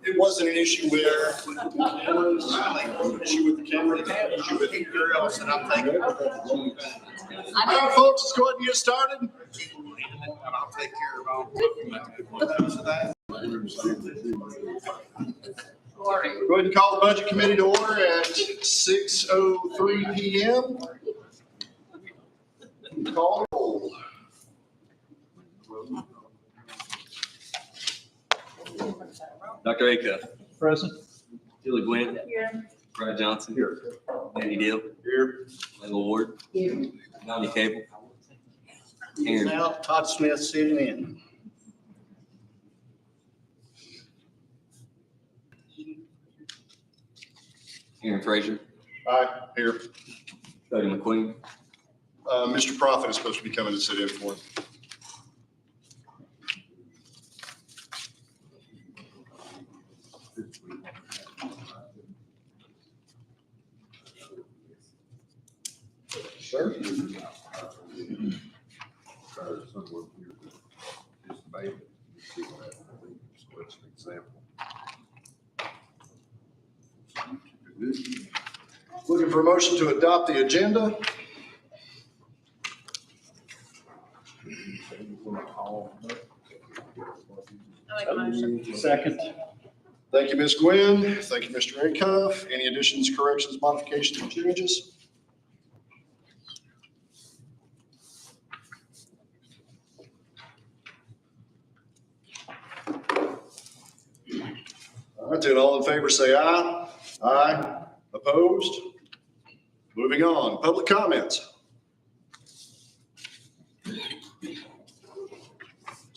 It wasn't an issue where issue with the camera, issue with anywhere else, and I'm taking. All right, folks, let's go ahead and get started. And I'll take care of all that. Go ahead and call the Budget Committee to order at 6:03 p.m. Call the roll. Dr. Acuff. Present. Julie Gwynn. Here. Brad Johnson. Here. Andy Deal. Here. Layla Ward. Here. Donnie Cable. Aaron. Now Todd Smith sitting in. Aaron Frazier. Aye. Here. Cody McQueen. Mr. Prophet is supposed to be coming to sit in for him. Sir? Looking for a motion to adopt the agenda. I make a motion. Second. Thank you, Ms. Gwynn. Thank you, Mr. Acuff. Any additions, corrections, modifications, or changes? All right, then all in favor say aye. Aye. Opposed? Moving on. Public comments.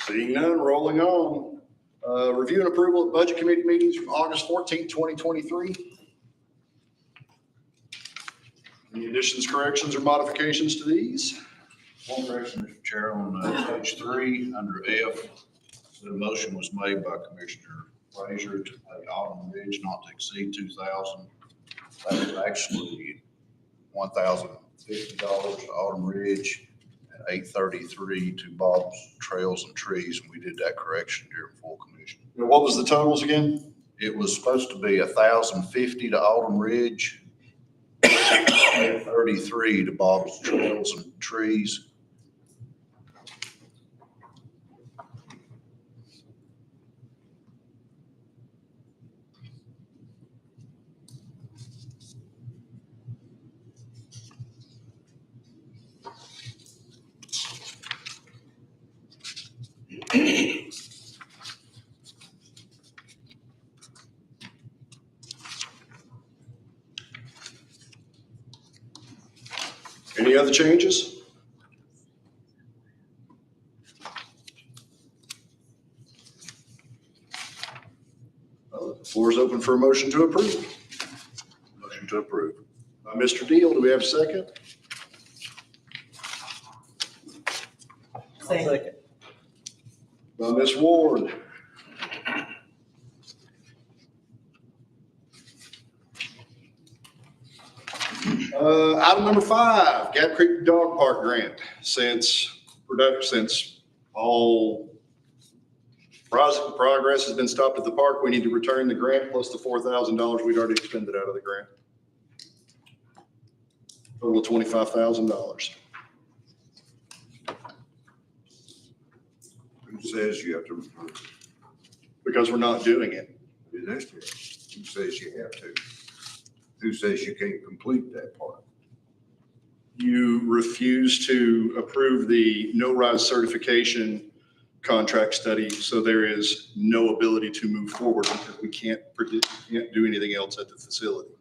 Seeing none, rolling on. Review and approval of budget committee meetings from August 14th, 2023. Any additions, corrections, or modifications to these? One correction, Mr. Chair, on page 3, under F, the motion was made by Commissioner Frazier to pay Autumn Ridge not to exceed $2,000. That was actually $1,050 to Autumn Ridge and $833 to Bob's Trails and Trees, and we did that correction during full commission. And what was the totals again? It was supposed to be $1,050 to Autumn Ridge, $833 to Bob's Trails and Trees. Any other changes? The floor is open for a motion to approve. Motion to approve. By Mr. Deal, do we have a second? Second. By Ms. Ward. Item number 5, Gap Creek Dog Park Grant. Since all progress has been stopped at the park, we need to return the grant plus the $4,000 we'd already expended out of the grant. Total of $25,000. Who says you have to approve? Because we're not doing it. Who says you have to? Who says you can't complete that part? You refuse to approve the no-rise certification contract study, so there is no ability to move forward because we can't do anything else at the facility.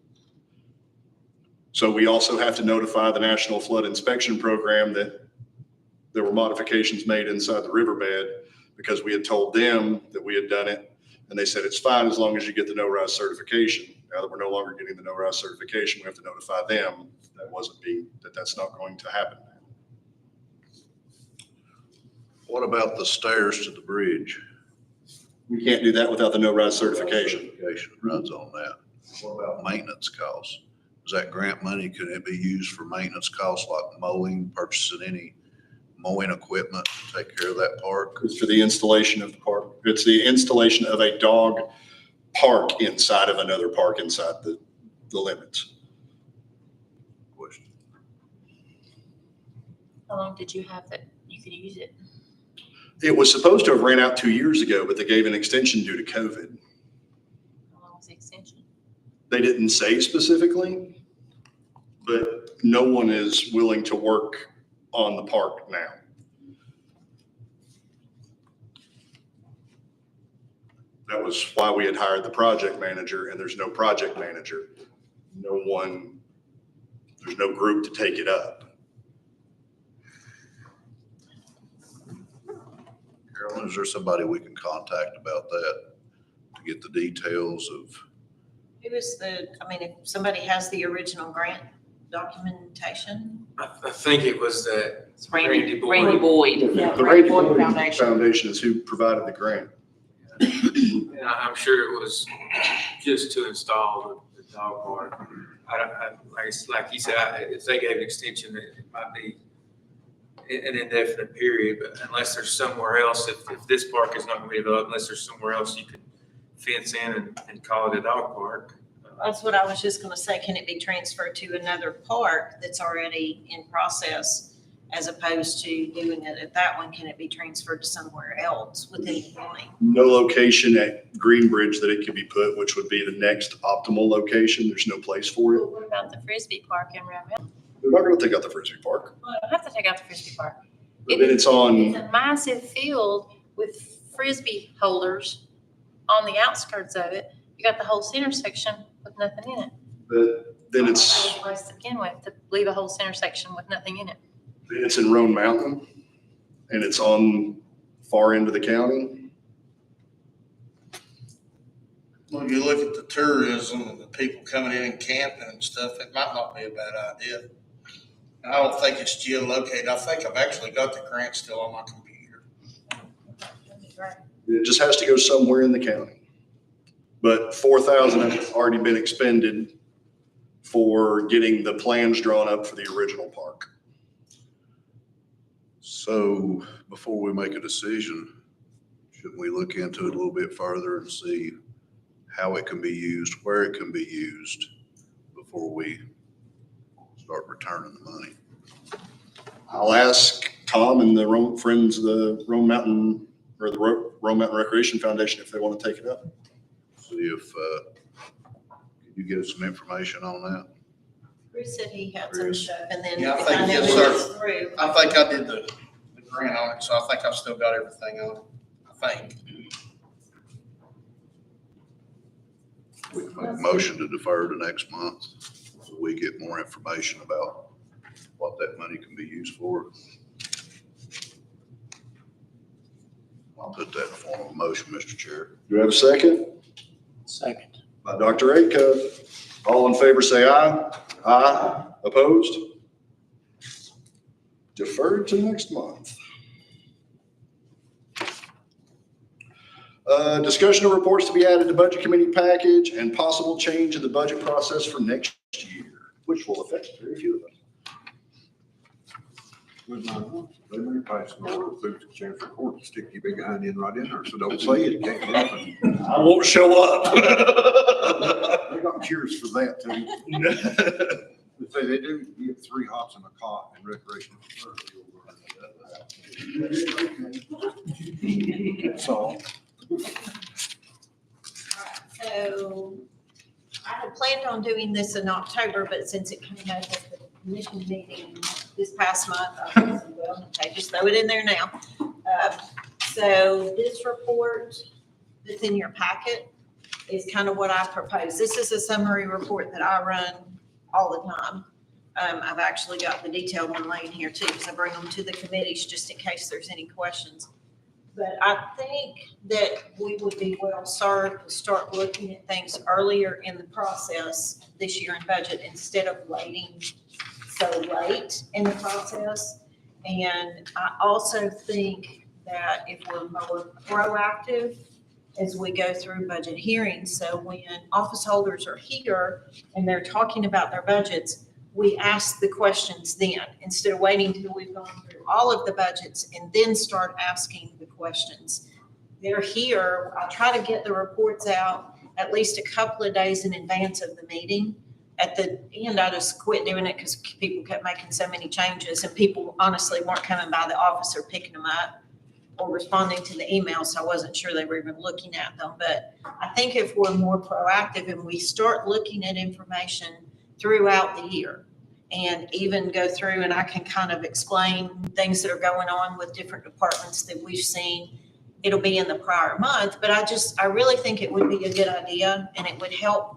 So we also have to notify the National Flood Inspection Program that there were modifications made inside the riverbed because we had told them that we had done it, and they said it's fine as long as you get the no-rise certification. Now that we're no longer getting the no-rise certification, we have to notify them that's not going to happen. What about the stairs to the bridge? We can't do that without the no-rise certification. Certification runs on that. What about maintenance costs? Is that grant money, could it be used for maintenance costs like mowing, purchasing any mowing equipment to take care of that park? It's for the installation of the park. It's the installation of a dog park inside of another park inside the limits. Question. How long did you have that you could use it? It was supposed to have ran out 2 years ago, but they gave an extension due to COVID. How long was the extension? They didn't say specifically, but no one is willing to work on the park now. That was why we had hired the project manager, and there's no project manager. There's no group to take it up. Carolyn, is there somebody we can contact about that to get the details of? Who is if somebody has the original grant documentation? I think it was that It's Randy Boyd. Randy Boyd. The Randy Boyd Foundation is who provided the grant. And I'm sure it was just to install the dog park. Like you said, if they gave an extension, it might be an indefinite period, but unless there's somewhere else, if this park is not gonna be developed, unless there's somewhere else you could fence in and call it a dog park. That's what I was just gonna say. Can it be transferred to another park that's already in process as opposed to doing it at that one? Can it be transferred to somewhere else within the county? No location at Greenbridge that it could be put, which would be the next optimal location. There's no place for it. What about the Frisbee Park in Round Mountain? We're not going to take out the Frisbee Park, Well, I have to take out the Frisbee Park. but then it's It's on, a massive field with Frisbee holders on the outskirts of it. You got the whole center section with nothing in it. but then There's it's, no place to begin with, to leave a whole center section with nothing in it. it's in Roan Mountain, and it's on far end of the county. Well, you look at the tourism and the people coming in and camping and stuff, it might not be a bad idea. And I don't think it's geolocated. I think I've actually got the grant still on my computer. It just has to go somewhere in the county. But 4,000 has already been expended for getting the plans drawn up for the original park. So before we make a decision, should we look into it a little bit further and see how it can be used, where it can be used before we start returning the money? I'll ask Tom and the Friends of the Roan Mountain, or the Roan Mountain Recreation Foundation if they want to take it up. See if, can you get us some information on that? Bruce said he had some Bruce. stuff, and then Yeah, I if think- I know yes, it's sir. through. I think I did the grant on it, so I think I've still got everything on it. I think. We can make a motion to defer to next month so we get more information about what that money can be used for. I'll put that in the form of a motion, Mr. Chair. Do I have a second? Second. By Dr. Acuff. All in favor, say aye. Aye. Opposed? Deferred to next month. Discussion of reports to be added to budget committee package and possible change in the budget process for next year, which will affect very few of us. They may pass an order through the Chancery Court to stick your big hand in right in there, so don't say it, it can't happen. I won't show up. They got cures for that too. They say they do get 3 hots and a cot in recreational. That's all. So I had planned on doing this in October, but since it came out at the commission meeting this past month, I was, well, okay, just throw it in there now. So this report that's in your packet is kind of what I propose. This is a summary report that I run all the time. I've actually got the detailed one laying here too, because I bring them to the committees just in case there's any questions. But I think that we would be well served to start looking at things earlier in the process this year in budget instead of waiting so late in the process. And I also think that if we're more proactive as we go through budget hearings, so when office holders are here and they're talking about their budgets, we ask the questions then, instead of waiting till we've gone through all of the budgets and then start asking the questions. They're here, I try to get the reports out at least a couple of days in advance of the meeting. At the end, I just quit doing it because people kept making so many changes and people honestly weren't coming by the office or picking them up or responding to the emails, so I wasn't sure they were even looking at them. But I think if we're more proactive and we start looking at information throughout the year and even go through and I can kind of explain things that are going on with different departments that we've seen, it'll be in the prior month. But I really think it would be a good idea and it would help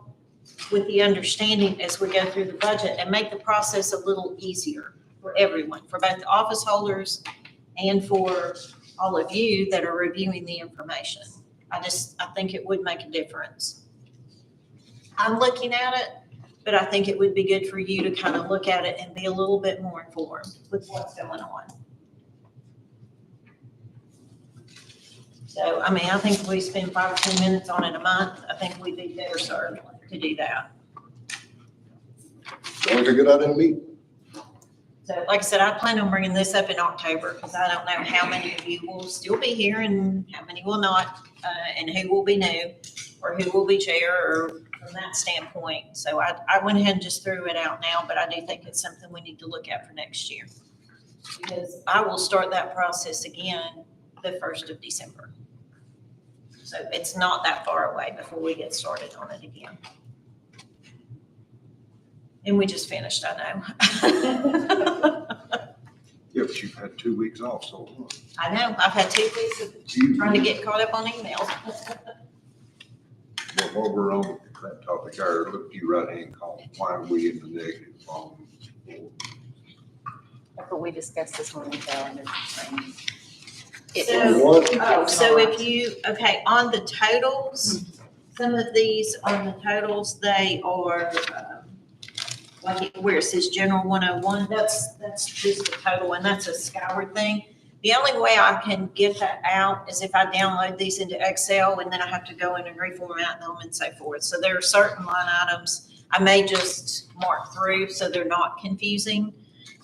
with the understanding as we go through the budget and make the process a little easier for everyone, for both the office holders and for all of you that are reviewing the information. I think it would make a difference. I'm looking at it, but I think it would be good for you to kind of look at it and be a little bit more informed with what's going on. So, I mean, I think if we spend 5 or 10 minutes on it a month, I think we'd be better served to do that. Sounds like a good idea to me. So like I said, I plan on bringing this up in October because I don't know how many of you will still be here and how many will not, and who will be new or who will be chair or from that standpoint. So I went ahead and just threw it out now, but I do think it's something we need to look at for next year. Because I will start that process again the 1st of December. So it's not that far away before we get started on it again. And we just finished, I know. Yeah, but you've had 2 weeks off, so. I know, I've had 2 weeks of trying to get caught up on emails. Well, while we're on that topic, I looked at your right-hand column, why are we in the negative on? That's what we discussed this morning, though, and So if you, okay, on the totals, some of these on the totals, they are, like where it says general 101, that's just the total, and that's a Skyward thing. The only way I can get that out is if I download these into Excel and then I have to go in and reformat them and so forth. So there are certain line items I may just mark through so they're not confusing.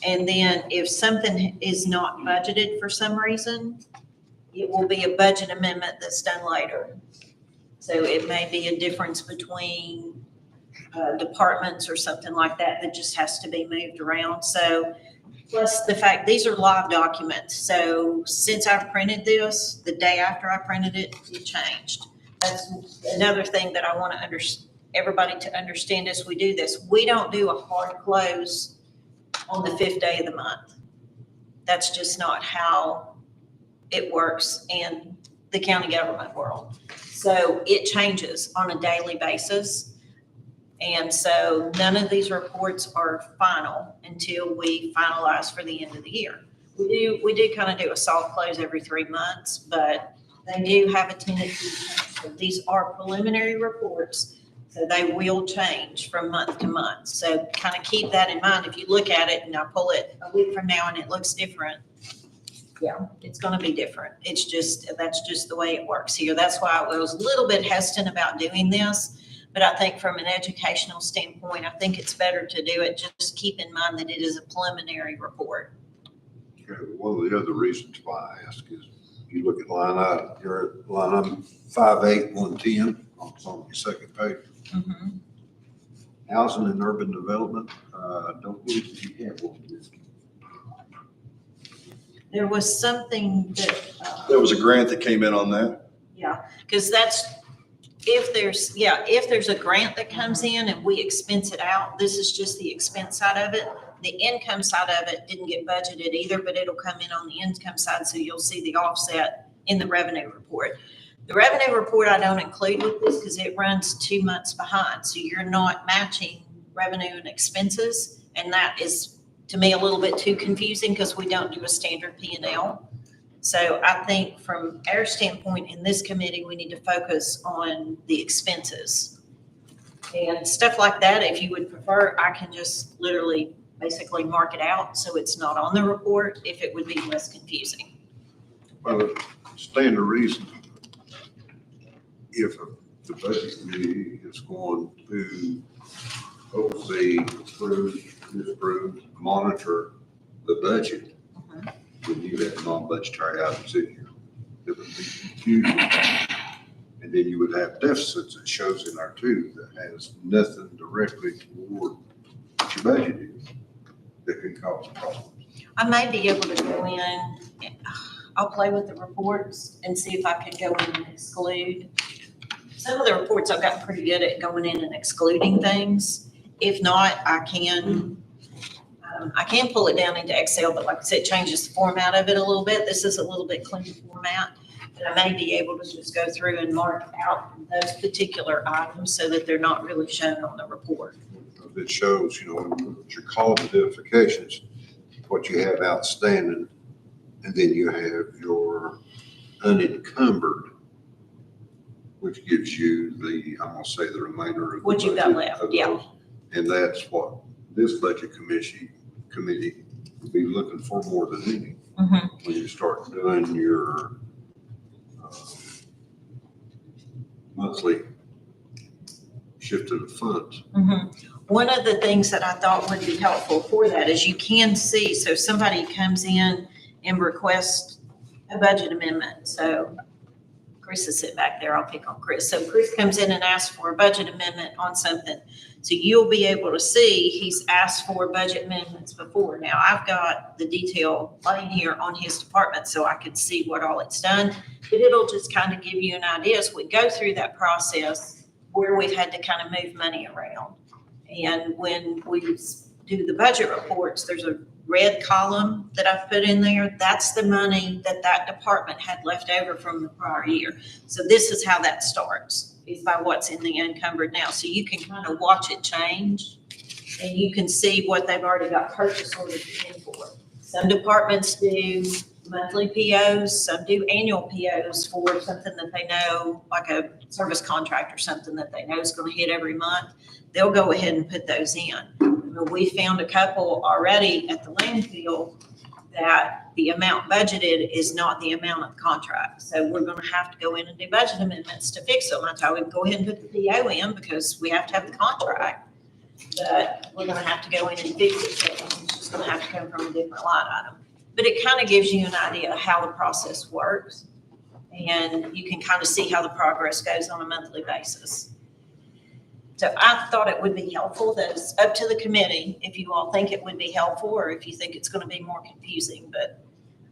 And then if something is not budgeted for some reason, it will be a budget amendment that's done later. So it may be a difference between departments or something like that that just has to be moved around. So plus the fact, these are live documents. So since I've printed this, the day after I printed it, it changed. That's another thing that I want to everybody to understand as we do this. We don't do a hard close on the 5th day of the month. That's just not how it works in the county government world. So it changes on a daily basis. And so none of these reports are final until we finalize for the end of the year. We do kind of do a soft close every 3 months, but they do have a tendency to change. So these are preliminary reports, so they will change from month to month. So kind of keep that in mind. If you look at it and I pull it a week from now and it looks different, yeah, it's going to be different. It's just, that's just the way it works here. That's why I was a little bit hesitant about doing this. But I think from an educational standpoint, I think it's better to do it. Just keep in mind that it is a preliminary report. Okay, one of the other reasons why I ask is, you look at line item, you're at line item 58110, it's on the second page. Mhm. Housing and urban development, don't believe you have one. There was something that. There was a grant that came in on that. Yeah, because that's, if there's a grant that comes in and we expense it out, this is just the expense side of it. The income side of it didn't get budgeted either, but it'll come in on the income side, so you'll see the offset in the revenue report. The revenue report I don't include with this because it runs 2 months behind, so you're not matching revenue and expenses, and that is, to me, a little bit too confusing because we don't do a standard P&L. So I think from our standpoint in this committee, we need to focus on the expenses. And stuff like that, if you would prefer, I can just literally basically mark it out so it's not on the report if it would be less confusing. Well, stand to reason, if the budget committee is going to oversee, approve, disapprove, monitor the budget. Mhm. When you have non-budgetary items in here, there would be confusion. And then you would have deficits that shows in there too, that has nothing directly toward what your budget is, that can cause problems. I may be able to go in, I'll play with the reports and see if I can go in and exclude. Some of the reports I've gotten pretty good at going in and excluding things. If not, I can pull it down into Excel, but like I said, it changes the format of it a little bit. This is a little bit cleaner format. But I may be able to just go through and mark out those particular items so that they're not really shown on the report. It shows, your column identifications, what you have outstanding, and then you have your unencumbered, which gives you I'm gonna say the remainder of the What you've got budget left, of yeah. those. And that's what this budget committee will be looking for more than any. Mhm. When you start doing your monthly shifting of funds. One of the things that I thought would be helpful for that is you can see, so if somebody comes in and requests a budget amendment, so Chris is sitting back there, I'll pick on Chris. So Chris comes in and asks for a budget amendment on something. So you'll be able to see he's asked for budget amendments before. Now, I've got the detail laying here on his department so I can see what all it's done. But it'll just kind of give you an idea as we go through that process where we've had to kind of move money around. And when we do the budget reports, there's a red column that I've put in there. That's the money that that department had left over from the prior year. So this is how that starts, is by what's in the encumbered now. So you can kind of watch it change and you can see what they've already got purchase orders in for. Some departments do monthly POs, some do annual POs for something that they know, like a service contract or something that they know is going to hit every month. They'll go ahead and put those in. We found a couple already at the landfill that the amount budgeted is not the amount of the contract. So we're going to have to go in and do budget amendments to fix them. I told him, go ahead and put the PO in because we have to have the contract. But we're going to have to go in and fix it. So it's just going to have to come from a different line item. But it kind of gives you an idea of how the process works. And you can kind of see how the progress goes on a monthly basis. So I thought it would be helpful. That it's up to the committee if you all think it would be helpful or if you think it's going to be more confusing. But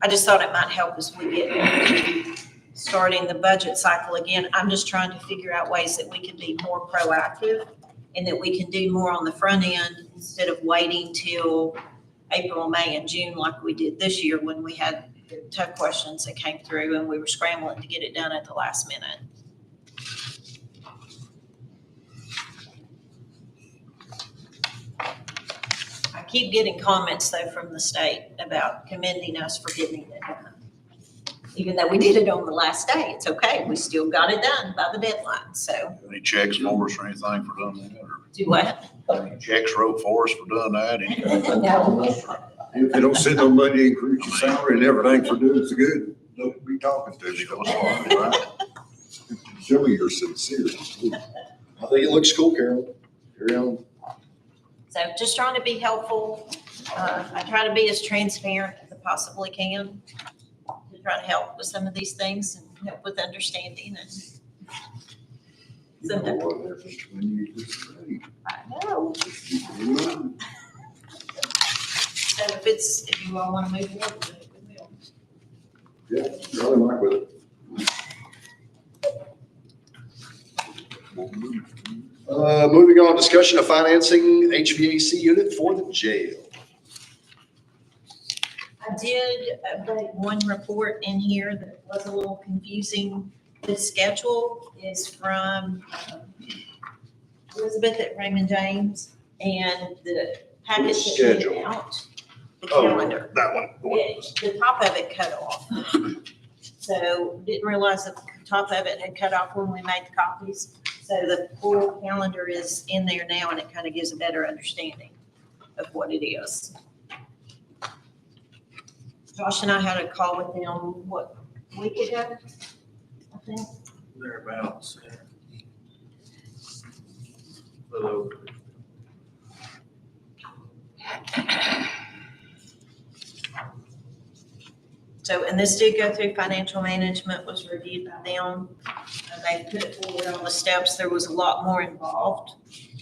I just thought it might help as we get into starting the budget cycle again. I'm just trying to figure out ways that we can be more proactive and that we can do more on the front end instead of waiting till April, May, and June like we did this year when we had the tough questions that came through and we were scrambling to get it done at the last minute. I keep getting comments though from the state about commending us for getting it done. Even though we did it on the last day, it's okay. We still got it done by the deadline. So Any checks for us or anything for doing that? Or do what? any checks wrote for us for doing that? No. If they don't send no money, increase your salary and everything for doing so good, don't be talking to me. Right. Show me you're sincere. I think it looks cool, Carol. Carry on. So just trying to be helpful. I try to be as transparent as I possibly can to try to help with some of these things and help with understanding and You know what happens when you disagree. I know. So if you all want to move forward with it, we will. Yeah, really like with it. Moving on, discussion of financing HVAC unit for the jail. I did update one report in here that was a little confusing. The schedule is from Elizabeth at Raymond James, and the packet that Schedule. went out, the calendar, That one. the top of it cut off. So didn't realize that the top of it had cut off when we made the copies. So the full calendar is in there now, and it kind of gives a better understanding of what it is. Josh and I had a call with them, what, a week ago, I think? Thereabouts, yeah. Little over. So, and this did go through financial management, was reviewed by them. They put forward all the steps. There was a lot more involved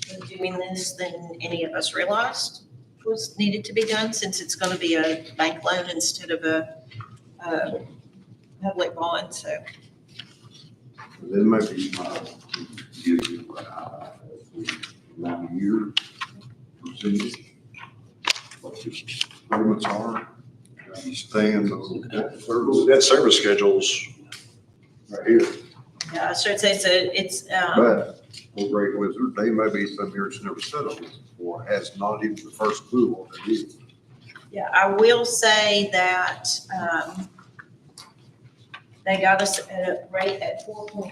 with doing this than any of us realized was needed to be done, since it's gonna be a bank loan instead of a public bond, so. Then maybe give you about a year percentage. What your payments are, you stand on that service That service schedule's right here. Yeah, I should say, so it's, But for Great Wizard, they may be some here that's never set on this before, has not even the first clue what it is. yeah, I will say that, they got us at a rate at 4.8.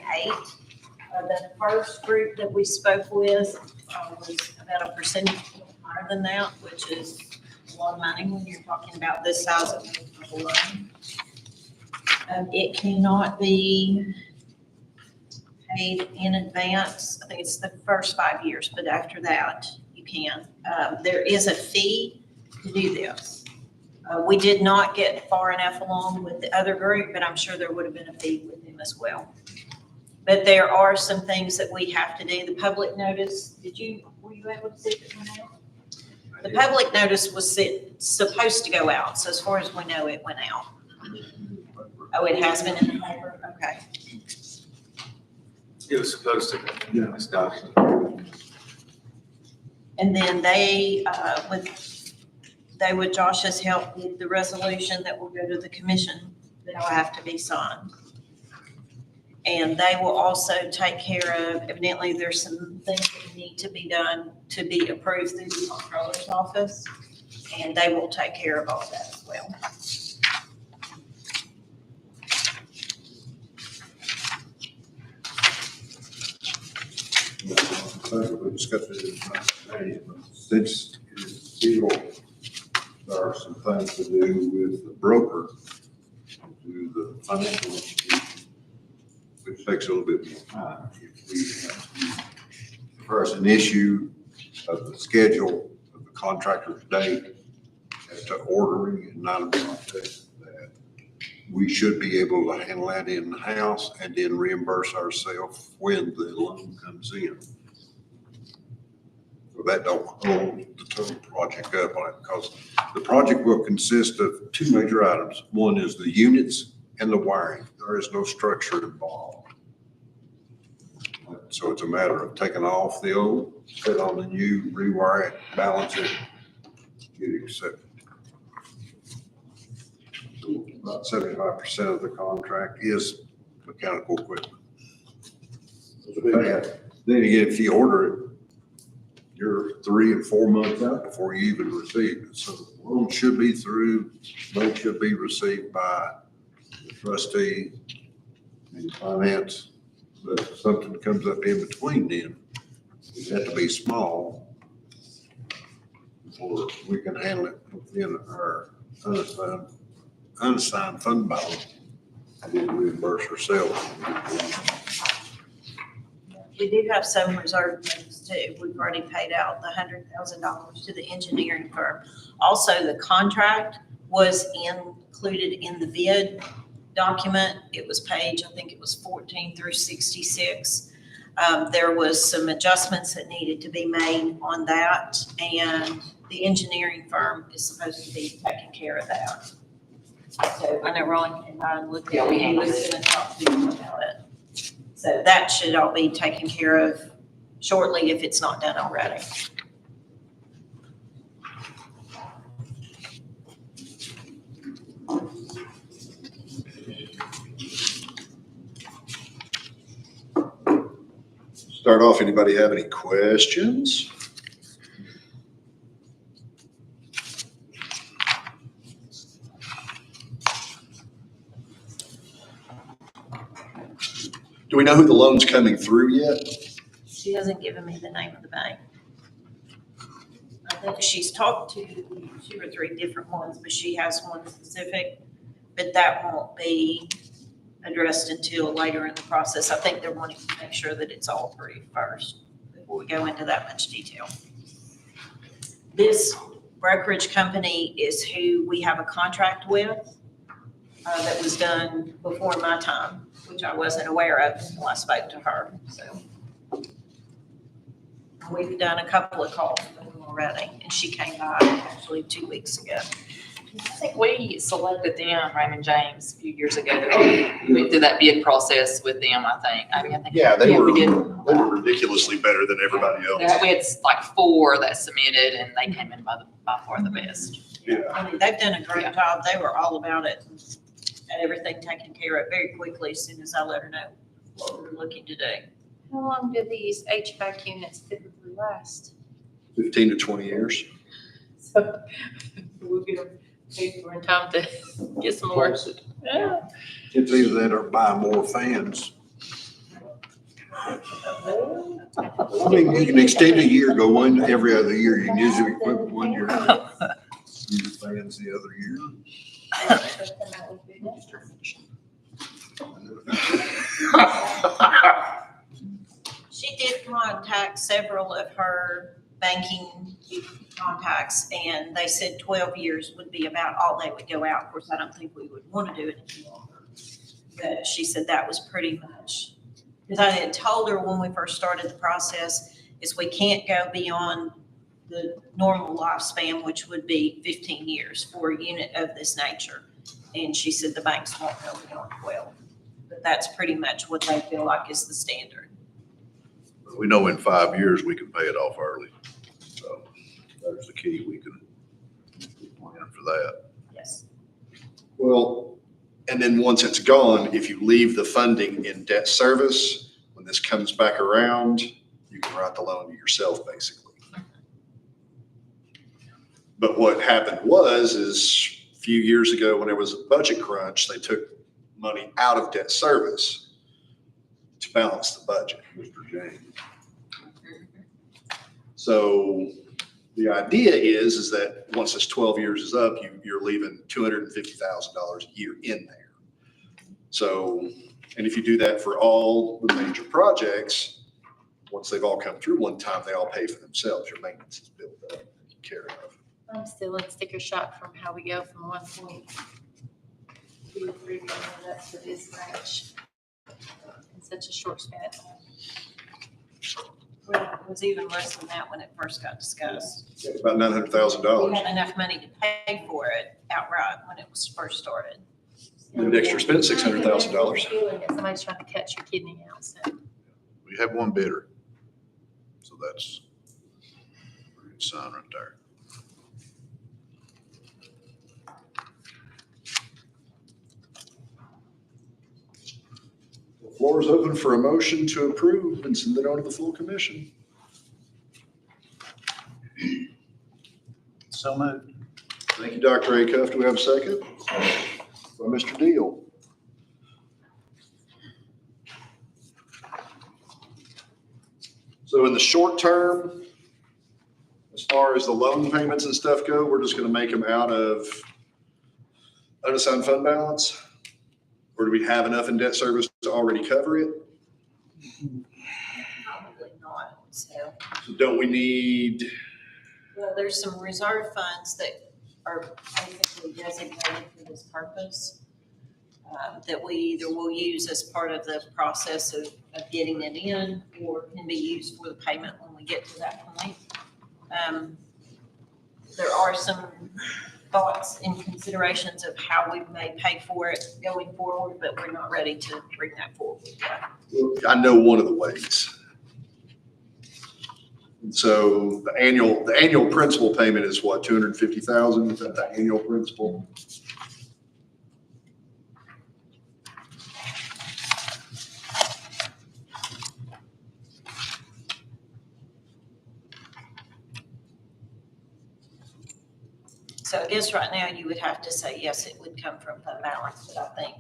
The first group that we spoke with was about a percentage point higher than that, which is a lot of money when you're talking about this size of a loan. It cannot be paid in advance. I think it's the first 5 years, but after that, you can. There is a fee to do this. We did not get far enough along with the other group, but I'm sure there would have been a fee with them as well. But there are some things that we have to do. The public notice, were you able to see it went out? The public notice was supposed to go out, so as far as we know, it went out. Oh, it has been in the paper? Okay. It was supposed to. Yeah. It's not. And then with Josh's help, with the resolution that will go to the commission, that'll have to be signed. And they will also take care of, evidently, there's some things that need to be done to be approved through the comptroller's office, and they will take care of all that as well. We discussed it in the since it's still, there are some things to do with the broker, do the financial institution, which takes a little bit more time. If we have to, first, an issue of the schedule of the contractor's date as to ordering and not a project, that we should be able to handle that in-house and then reimburse ourselves when the loan comes in. So that don't hold the total project up on it, because the project will consist of two major items. One is the units and the wiring. There is no structure involved. So it's a matter of taking off the old, put on the new, rewire it, balance it, get it accepted. So about 75% of the contract is mechanical equipment. Then again, if you order it, you're 3 and 4 months out before you even receive it. So the loan should be through, loan should be received by the trustee and finance. But if something comes up in between then, it has to be small before we can handle it within our unassigned fund balance. And then reimburse ourselves. We do have some reserve funds too. We've already paid out the $100,000 to the engineering firm. Also, the contract was included in the bid document. It was page, I think it was 14 through 66. There was some adjustments that needed to be made on that, and the engineering firm is supposed to be taking care of that. So I know Ron and I looked at it, he was gonna talk to you about it. So that should all be taken care of shortly if it's not done already. Start off, anybody have any questions? Do we know who the loan's coming through yet? She hasn't given me the name of the bank. I think she's talked to 2 or 3 different ones, but she has one specific, but that won't be addressed until later in the process. I think they're wanting to make sure that it's all approved first before we go into that much detail. This brokerage company is who we have a contract with, that was done before my time, which I wasn't aware of until I spoke to her, so. We've done a couple of calls with them already, and she came by actually 2 weeks ago. I think we selected them, Raymond James, a few years ago. We went through that bid process with them, I think. I think. Yeah, they were, we they did. were ridiculously better than everybody else. We had like 4 that submitted and they came in by far the best. Yeah. I mean, they've done a great job. They were all about it, and had everything taken care of very quickly as soon as I let her know what we were looking to do. How long do these HVAC units typically last? 15 to 20 years. So we'll get them paid for in time to get some more. Yeah. It's either that or buy more fans. I mean, you can extend a year, go one every other year. You can use the equipment 1 year. Use the fans the other year. She did contact several of her banking contacts, and they said 12 years would be about all they would go out. Of course, I don't think we would want to do it any longer. But she said that was pretty much, because I had told her when we first started the process, is we can't go beyond the normal lifespan, which would be 15 years for a unit of this nature. And she said the banks won't go beyond 12. But that's pretty much what they feel like is the standard. We know in 5 years, we can pay it off early. So that's the key. We can plan for that. Yes. Well, and then once it's gone, if you leave the funding in debt service, when this comes back around, you can write the loan to yourself, basically. But what happened is a few years ago, when there was a budget crunch, they took money out of debt service to balance the budget. Mr. James. So the idea is that once this 12 years is up, you're leaving $250,000 a year in there. So, and if you do that for all the major projects, once they've all come through one time, they all pay for themselves. Your maintenance is built up, taken care of. I'm still in sticker shock from how we go from 1.23 million up to this much in such a short span of time. Well, it was even less than that when it first got discussed. About We $900,000. had enough money to pay for it outright when it was first started. And Dexter spent $600,000. Feeling that somebody's trying to cut your kidney out, so. We have one bidder. So that's a pretty good sign right there. The floor is open for a motion to approve and send it on to the full commission. So moved. Thank you, Dr. Acuff. Do we have a second? By Mr. Deal. So in the short term, as far as the loan payments and stuff go, we're just gonna make them out of unassigned fund balance? Or do we have enough in debt service to already cover it? Probably not, so. So don't we need, Well, there's some reserve funds that are basically designated for this purpose, that we either will use as part of the process of getting it in, or can be used for the payment when we get to that point. There are some thoughts and considerations of how we may pay for it going forward, but we're not ready to bring that forward yet. I know one of the ways. So the annual principal payment is what, 250,000? Is that the annual principal? So I guess right now you would have to say, yes, it would come from fund balance, but I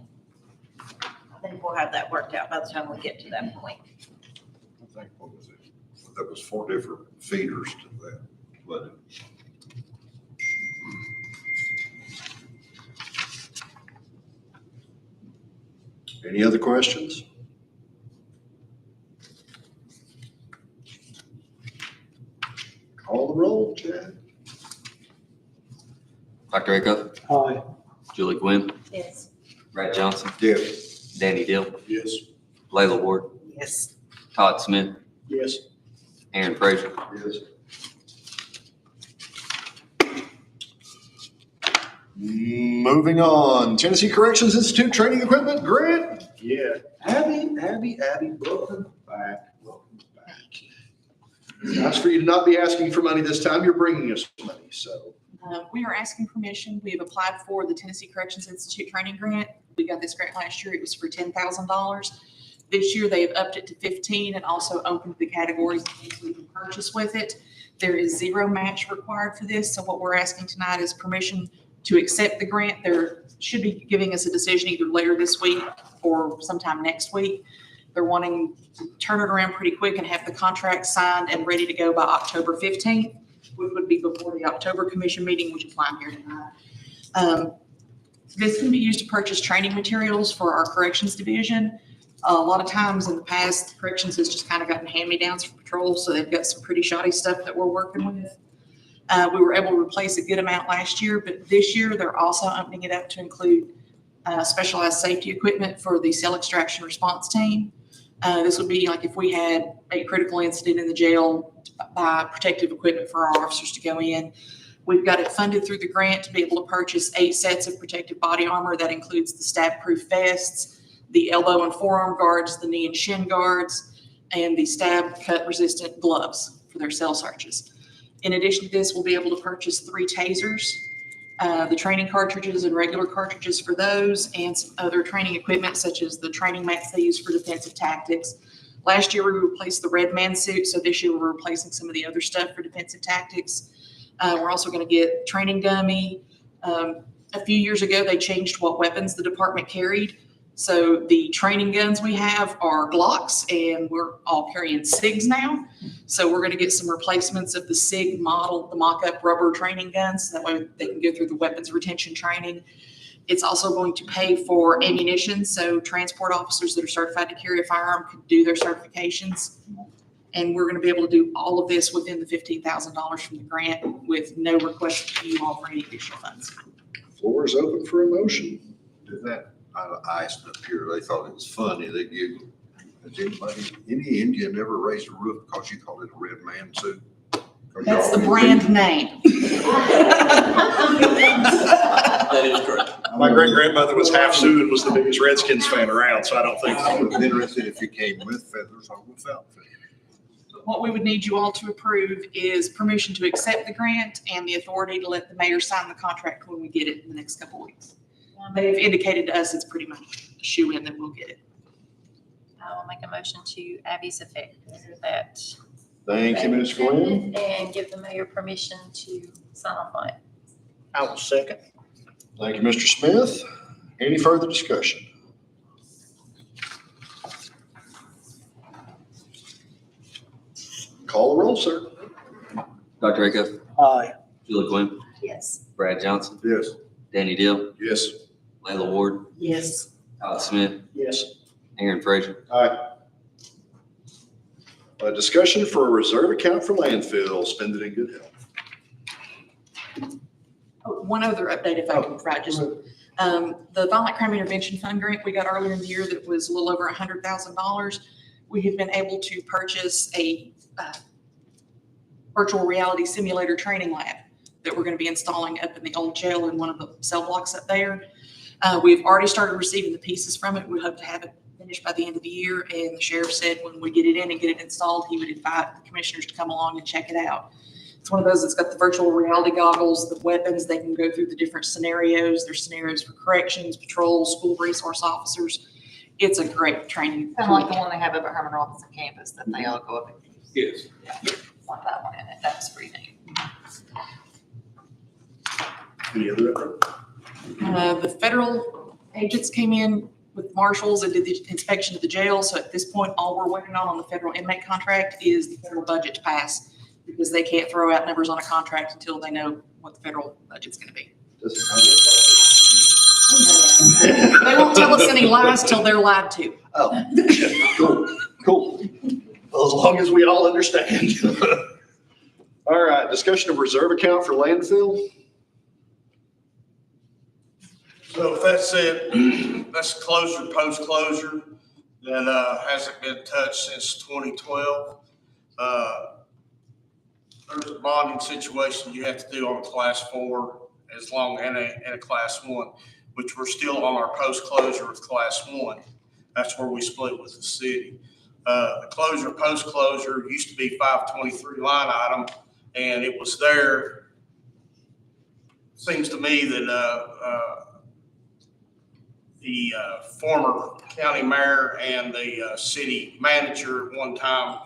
think we'll have that worked out by the time we get to that point. I think, what was it? That was 4 different feeders to that flooding. Any other questions? Call the roll, Chad. Dr. Acuff? Aye. Julie Gwynn? Yes. Brad Johnson, Yes. Danny Deal, Yes. Layla Ward, Yes. Todd Smith, Yes. Aaron Frazier. Yes. Moving on, Tennessee Corrections Institute Training Equipment Grant. Yeah, Abby, welcome back, Nice for you to not be asking for money this time. You're bringing us money, so. We are asking permission. We have applied for the Tennessee Corrections Institute Training Grant. We got this grant last year. It was for $10,000. This year, they have upped it to 15 and also opened the categories we can purchase with it. There is zero match required for this. So what we're asking tonight is permission to accept the grant. They're should be giving us a decision either later this week or sometime next week. They're wanting to turn it around pretty quick and have the contract signed and ready to go by October 15th. Which would be before the October commission meeting, which is why I'm here tonight. This can be used to purchase training materials for our corrections division. A lot of times in the past, corrections has just kind of gotten hand-me-downs for patrol, so they've got some pretty shoddy stuff that we're working with. We were able to replace a good amount last year, but this year they're also opening it up to include specialized safety equipment for the cell extraction response team. This would be like if we had a critical incident in the jail, to buy protective equipment for our officers to go in. We've got it funded through the grant to be able to purchase 8 sets of protective body armor. That includes the stab-proof vests, the elbow and forearm guards, the knee and shin guards, and the stab cut resistant gloves for their cell searches. In addition to this, we'll be able to purchase 3 tasers, the training cartridges and regular cartridges for those, and some other training equipment such as the training mats they use for defensive tactics. Last year, we replaced the Red Man suit, so this year we're replacing some of the other stuff for defensive tactics. We're also going to get training dummy. A few years ago, they changed what weapons the department carried. So the training guns we have are Glocks, and we're all carrying SIGs now. So we're going to get some replacements of the SIG model, the mock-up rubber training guns. That way they can go through the weapons retention training. It's also going to pay for ammunition, so transport officers that are certified to carry a firearm can do their certifications. And we're going to be able to do all of this within the $15,000 from the grant with no request from you all for any additional funds. Floor is open for a motion. Did that, I asked up here, they thought it was funny, they giggled. Has anybody, any Indian ever raised a roof because you called it a Red Man suit? That's the brand name. That is correct. My great-grandmother was half Sioux and was the biggest Redskins fan around, so I don't think. I would have been interested if you came with feathers or without feathers. What we would need you all to approve is permission to accept the grant and the authority to let the mayor sign the contract when we get it in the next couple of weeks. They've indicated to us it's pretty much a shoe-in that we'll get it. I will make a motion to Abby's effect that. Thank you, Ms. Glenn. And give the mayor permission to sign off on it. I will second. Thank you, Mr. Smith. Any further discussion? Call the roll, sir. Dr. Acuff, Aye. Julie Gwynn, Yes. Brad Johnson, Yes. Danny Deal, Yes. Layla Ward, Yes. Todd Smith, Yes. Aaron Frazier. Aye. A discussion for a reserve account for landfill, spend it in good health. Oh, one other update if I can provide, just, the Violent Crime Intervention Fund grant we got earlier in the year that was a little over $100,000. We have been able to purchase a virtual reality simulator training lab that we're going to be installing up in the old jail in one of the cell blocks up there. We've already started receiving the pieces from it. We hope to have it finished by the end of the year. And the sheriff said when we get it in and get it installed, he would invite the commissioners to come along and check it out. It's one of those that's got the virtual reality goggles, the weapons. They can go through the different scenarios. There's scenarios for corrections, patrols, school resource officers. It's a great training. Kind of like the one they have up at Herman Robinson campus that they all go up and use. Yes. Yeah, want that one in it. That was pretty neat. Any other update? The federal agents came in with marshals and did the inspection of the jail. So at this point, all we're waiting on the federal inmate contract is the federal budget to pass, because they can't throw out numbers on a contract until they know what the federal budget's going to be. They won't tell us any lies till they're lied to. Oh, cool. Well, as long as we all understand. All right, discussion of reserve account for landfill. So if that's it, that's closure, post-closure that hasn't been touched since 2012. There's a bonding situation you have to do on a class 4 as long and a class 1, which we're still on our post-closure with class 1. That's where we split with the city. The closure, post-closure used to be 523 line item, and it was there. Seems to me that the former county mayor and the city manager at one time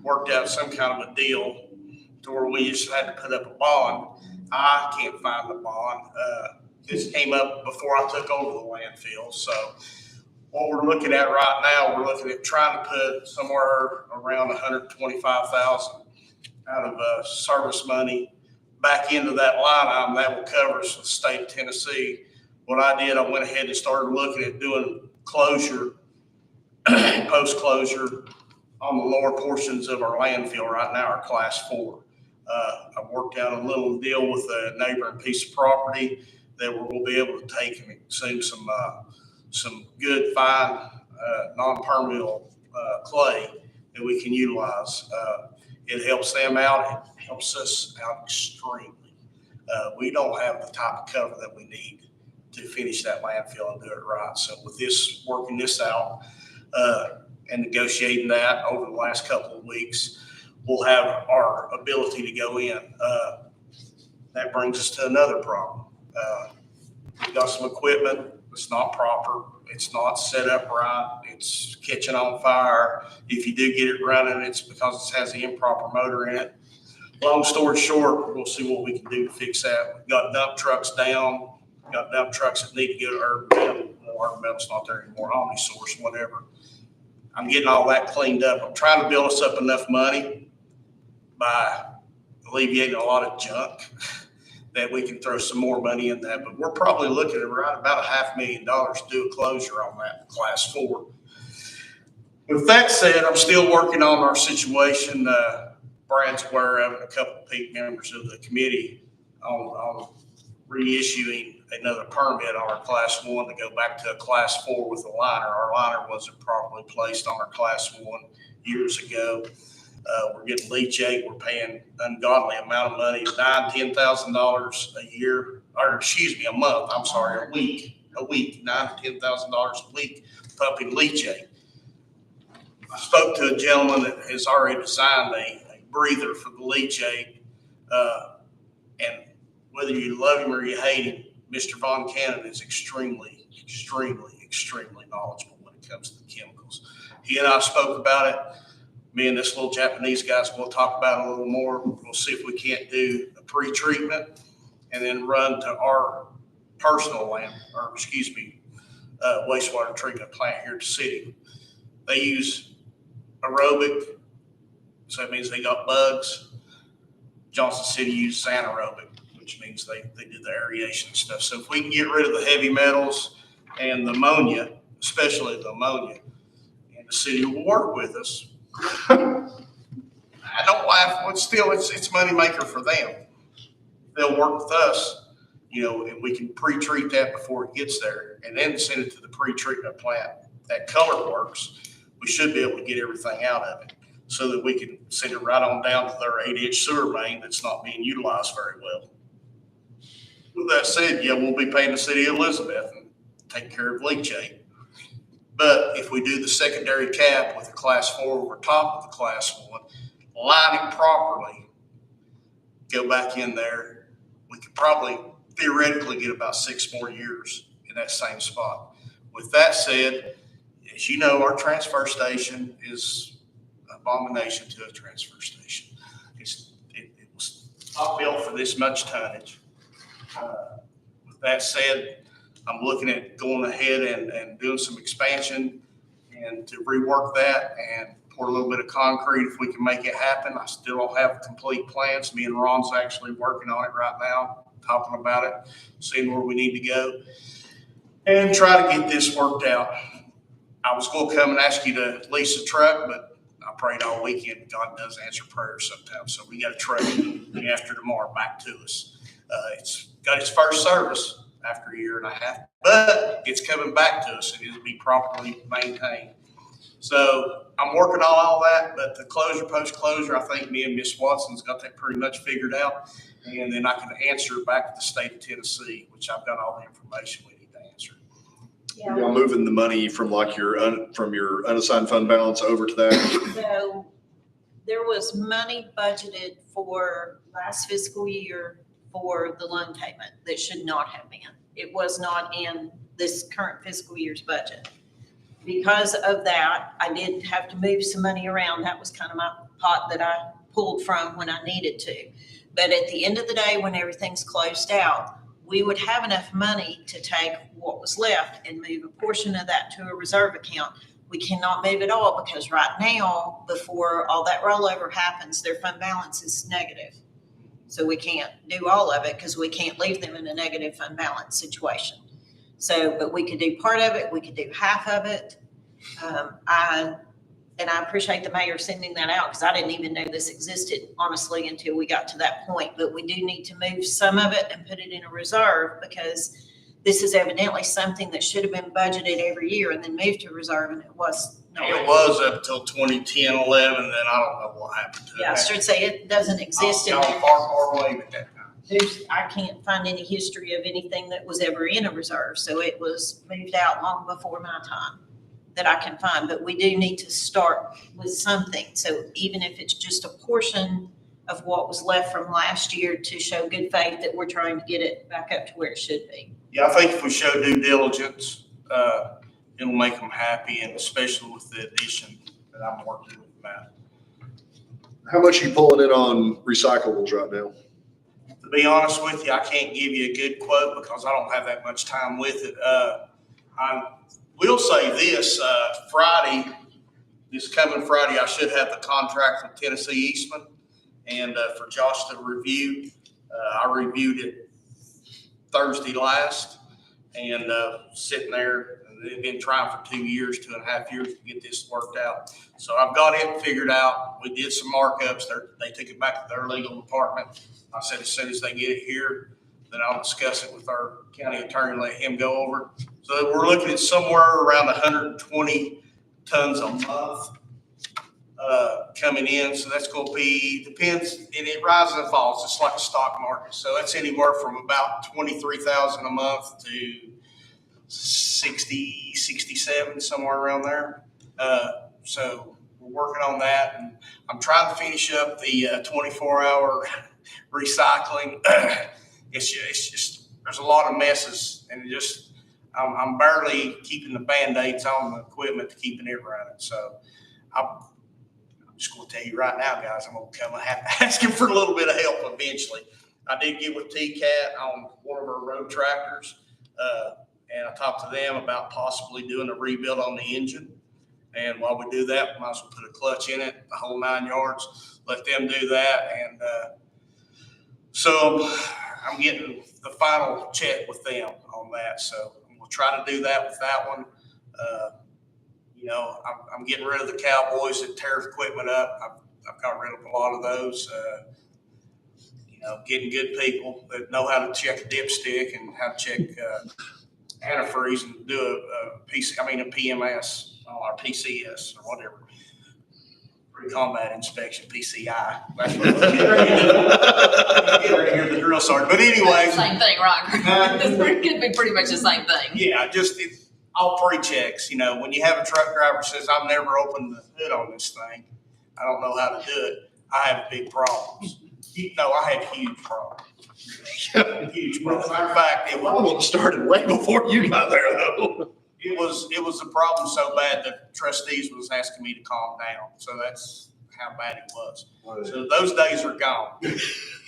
worked out some kind of a deal to where we just had to put up a bond. I can't find the bond. This came up before I took over the landfill. So what we're looking at right now, we're looking at trying to put somewhere around $125,000 out of service money back into that line item that will cover us for the state of Tennessee. What I did, I went ahead and started looking at doing closure, post-closure on the lower portions of our landfill right now, our class 4. I've worked out a little deal with a neighboring piece of property that we'll be able to take and consume some good, fine, non-permeable clay that we can utilize. It helps them out. It helps us out extremely. We don't have the type of cover that we need to finish that landfill and do it right. So with this, working this out and negotiating that over the last couple of weeks, we'll have our ability to go in. That brings us to another problem. We got some equipment that's not proper. It's not set up right. It's catching on fire. If you do get it running, it's because it has the improper motor in it. Long story short, we'll see what we can do to fix that. We've got dump trucks down. We've got dump trucks that need to go to Urban Metal. Well, Urban Metal's not there anymore. OmniSource, whatever. I'm getting all that cleaned up. I'm trying to build us up enough money by alleviating a lot of junk that we can throw some more money in that. But we're probably looking at around about $500,000 to do a closure on that class 4. With that said, I'm still working on our situation. Brad's aware of it, a couple of members of the committee on reissuing another permit on our class 1 to go back to a class 4 with a liner. Our liner wasn't properly placed on our class 1 years ago. We're getting leachate. We're paying ungodly amount of money, $9,000, $10,000 a year, or excuse me, a month. I'm sorry, a week, $9,000 to $10,000 a week pumping leachate. I spoke to a gentleman that has already designed a breather for the leachate, and whether you love him or you hate him, Mr. Von Cannon is extremely knowledgeable when it comes to the chemicals. He and I spoke about it. Me and this little Japanese guys, we'll talk about it a little more. We'll see if we can't do a pre-treatment and then run to our personal wastewater treatment plant here at the city. They use aerobic, so that means they got bugs. Johnson City uses anaerobic, which means they do the aeration stuff. So if we can get rid of the heavy metals and the ammonia, especially the ammonia, and the city will work with us. I don't laugh, but still it's money maker for them. They'll work with us, and we can pre-treat that before it gets there and then send it to the pre-treatment plant. That color works. We should be able to get everything out of it so that we can send it right on down to their 8-inch sewer main that's not being utilized very well. With that said, we'll be paying the city of Elizabeth and take care of leachate. But if we do the secondary cap with a class 4 over top of the class 1, line it properly, go back in there, we could probably theoretically get about 6 more years in that same spot. With that said, as you know, our transfer station is an abomination to a transfer station. It was not built for this much tonnage. With that said, I'm looking at going ahead and doing some expansion and to rework that and pour a little bit of concrete if we can make it happen. I still don't have complete plans. Me and Ron's actually working on it right now, talking about it, seeing where we need to go, and try to get this worked out. I was going to come and ask you to lease a truck, but I prayed all weekend. God does answer prayers sometimes. So we got a truck the day after tomorrow back to us. It's got its first service after a year and a half. But it's coming back to us and it'll be properly maintained. So I'm working on all that, but the closure, post-closure, I think me and Miss Watson's got that pretty much figured out. And then I can answer back to the state of Tennessee, which I've got all the information we need to answer. Y'all moving the money from like from your unassigned fund balance over to that? So there was money budgeted for last fiscal year for the loan payment that should not have been. It was not in this current fiscal year's budget. Because of that, I did have to move some money around. That was kind of my pot that I pulled from when I needed to. But at the end of the day, when everything's closed out, we would have enough money to take what was left and move a portion of that to a reserve account. We cannot move it all because right now, before all that rollover happens, their fund balance is negative. So we can't do all of it because we can't leave them in a negative fund balance situation. So, but we could do part of it, we could do half of it. I appreciate the mayor sending that out because I didn't even know this existed, honestly, until we got to that point. But we do need to move some of it and put it in a reserve because this is evidently something that should have been budgeted every year and then moved to reserve, and it was not. It was up until 2010, 11, then I don't know what happened to it. Yeah, I should say it doesn't exist in Y'all there. far away at that time. I can't find any history of anything that was ever in a reserve, so it was moved out long before my time that I can find, but we do need to start with something. So even if it's just a portion of what was left from last year to show good faith that we're trying to get it back up to where it should be. Yeah, I think if we show due diligence, it'll make them happy, and especially with the addition that I'm working with Matt. How much are you pulling in on recyclables right now? To be honest with you, I can't give you a good quote because I don't have that much time with it. I will say this, this coming Friday, I should have the contract from Tennessee Eastman and for Josh to review. I reviewed it Thursday last and sitting there. They've been trying for 2 years, 2.5 years to get this worked out. So I've got it figured out. We did some markups. They took it back to their legal department. I said, as soon as they get it here, then I'll discuss it with our county attorney and let him go over. So we're looking at somewhere around 120 tons a month coming in. So that's going to be, depends, and it rises and falls. It's like a stock market. So that's anywhere from about 23,000 a month to 60, 67, somewhere around there. So we're working on that, and I'm trying to finish up the 24-hour recycling. It's just there's a lot of messes, and I'm barely keeping the Band-Aids on the equipment to keeping it running. So I'm just going to tell you right now, guys, I'm going to come asking for a little bit of help eventually. I did get with TCAT on one of our road tractors. And I talked to them about possibly doing a rebuild on the engine. And while we do that, we might as well put a clutch in it, the whole 9 yards, let them do that. And so I'm getting the final check with them on that. So we'll try to do that with that one. I'm getting rid of the cowboys that tear equipment up. I've got rid of a lot of those. Getting good people that know how to check a dipstick and how to check antifreeze and do a PMS or PCS or whatever. Pre-combat inspection, PCI. That's what I'm getting ready to do. Get ready to hear the drill sergeant. But anyway. Same thing, right? It could be pretty much the same thing. Yeah, it's all pre-checks. When you have a truck driver says, I've never opened the hood on this thing, I don't know how to do it, I have big problems. No, I had huge problems. Huge problems. Matter of fact, It would started way before you got there, though. it was a problem so bad that trustees was asking me to calm down. So that's how bad it was. So those days are gone.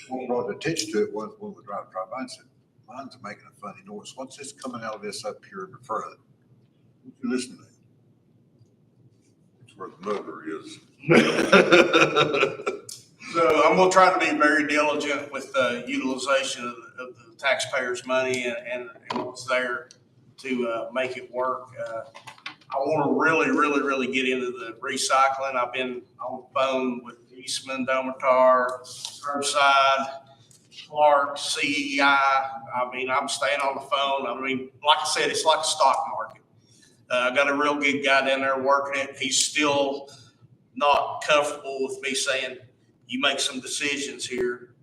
What brought attention to it was when we drive by and said, mine's making a funny noise. What's this coming out of this up here in the front? Would you listen to that? It's where the motor is. So I'm going to try to be very diligent with the utilization of the taxpayers' money and what's there to make it work. I want to really get into the recycling. I've been on the phone with Eastman, Domertar, Curbside, Clark, CEI. I mean, I'm staying on the phone. I mean, like I said, it's like a stock market. I got a real good guy down there working it. He's still not comfortable with me saying, you make some decisions here.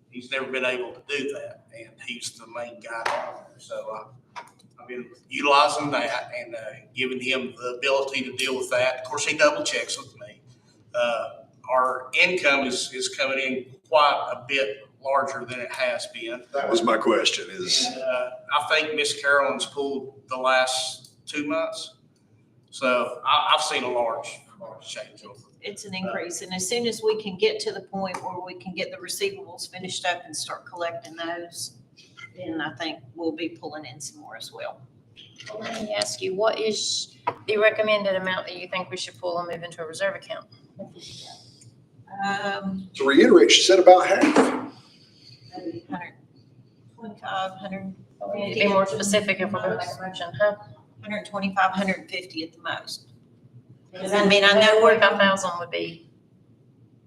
He's never been able to do that, and he's the main guy down there. So I've been utilizing that and giving him the ability to deal with that. Of course, he double checks with me. Our income is coming in quite a bit larger than it has been. That was my question is, And, I think Miss Carolyn's pulled the last 2 months. So I've seen a large change over. It's an increase, and as soon as we can get to the point where we can get the receivables finished up and start collecting those, then I think we'll be pulling in some more as well. Let me ask you, what is the recommended amount that you think we should pull and move into a reserve account? to reiterate, she said about half. Maybe 125, 100. We need to be more specific if we're gonna make a motion, huh? 125, 150 at the most. Because I mean, I know we're, 45,000 would be,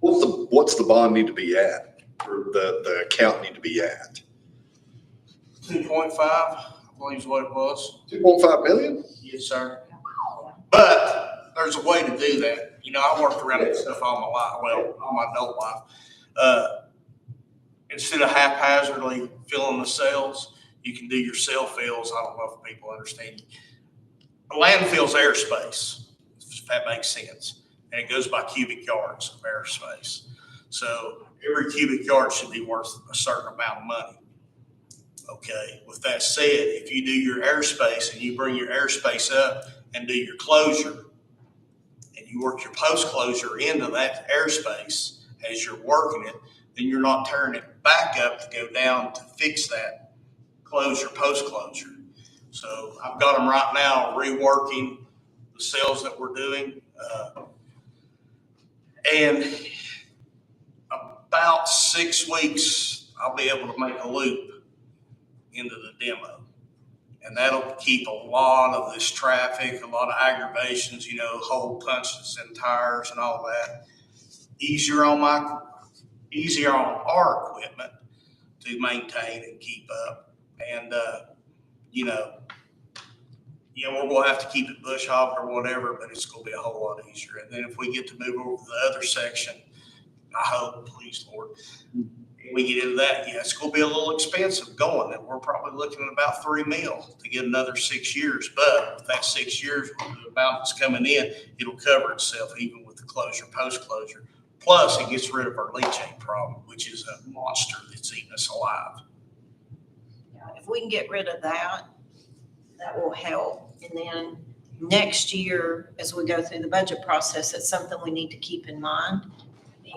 What's the bond need to be at, or the account need to be at? 2.5, I believe is what it was. 2.5 million? Yes, sir. But there's a way to do that. You know, I worked around that stuff all my life, well, all my adult life. Instead of haphazardly filling the cells, you can do your cell fills. I don't know if people understand. A landfill's airspace, if that makes sense. And it goes by cubic yards of airspace. So every cubic yard should be worth a certain amount of money. Okay, with that said, if you do your airspace and you bring your airspace up and do your closure, and you work your post-closure into that airspace as you're working it, then you're not tearing it back up to go down to fix that closure, post-closure. So I've got them right now reworking the cells that we're doing. And about 6 weeks, I'll be able to make a loop into the demo. And that'll keep a lot of this traffic, a lot of aggravations, you know, hole punches and tires and all that. Easier on our equipment to maintain and keep up. And, we're going to have to keep it bush hog or whatever, but it's going to be a whole lot easier. And then if we get to move over to the other section, I hope, please, Lord, we get into that, it's going to be a little expensive going, and we're probably looking at about $3 million to get another 6 years. But with that 6 years, the amount that's coming in, it'll cover itself even with the closure, post-closure. Plus, it gets rid of our leachate problem, which is a monster that's eating us alive. if we can get rid of that, that will help. And then next year, as we go through the budget process, it's something we need to keep in mind.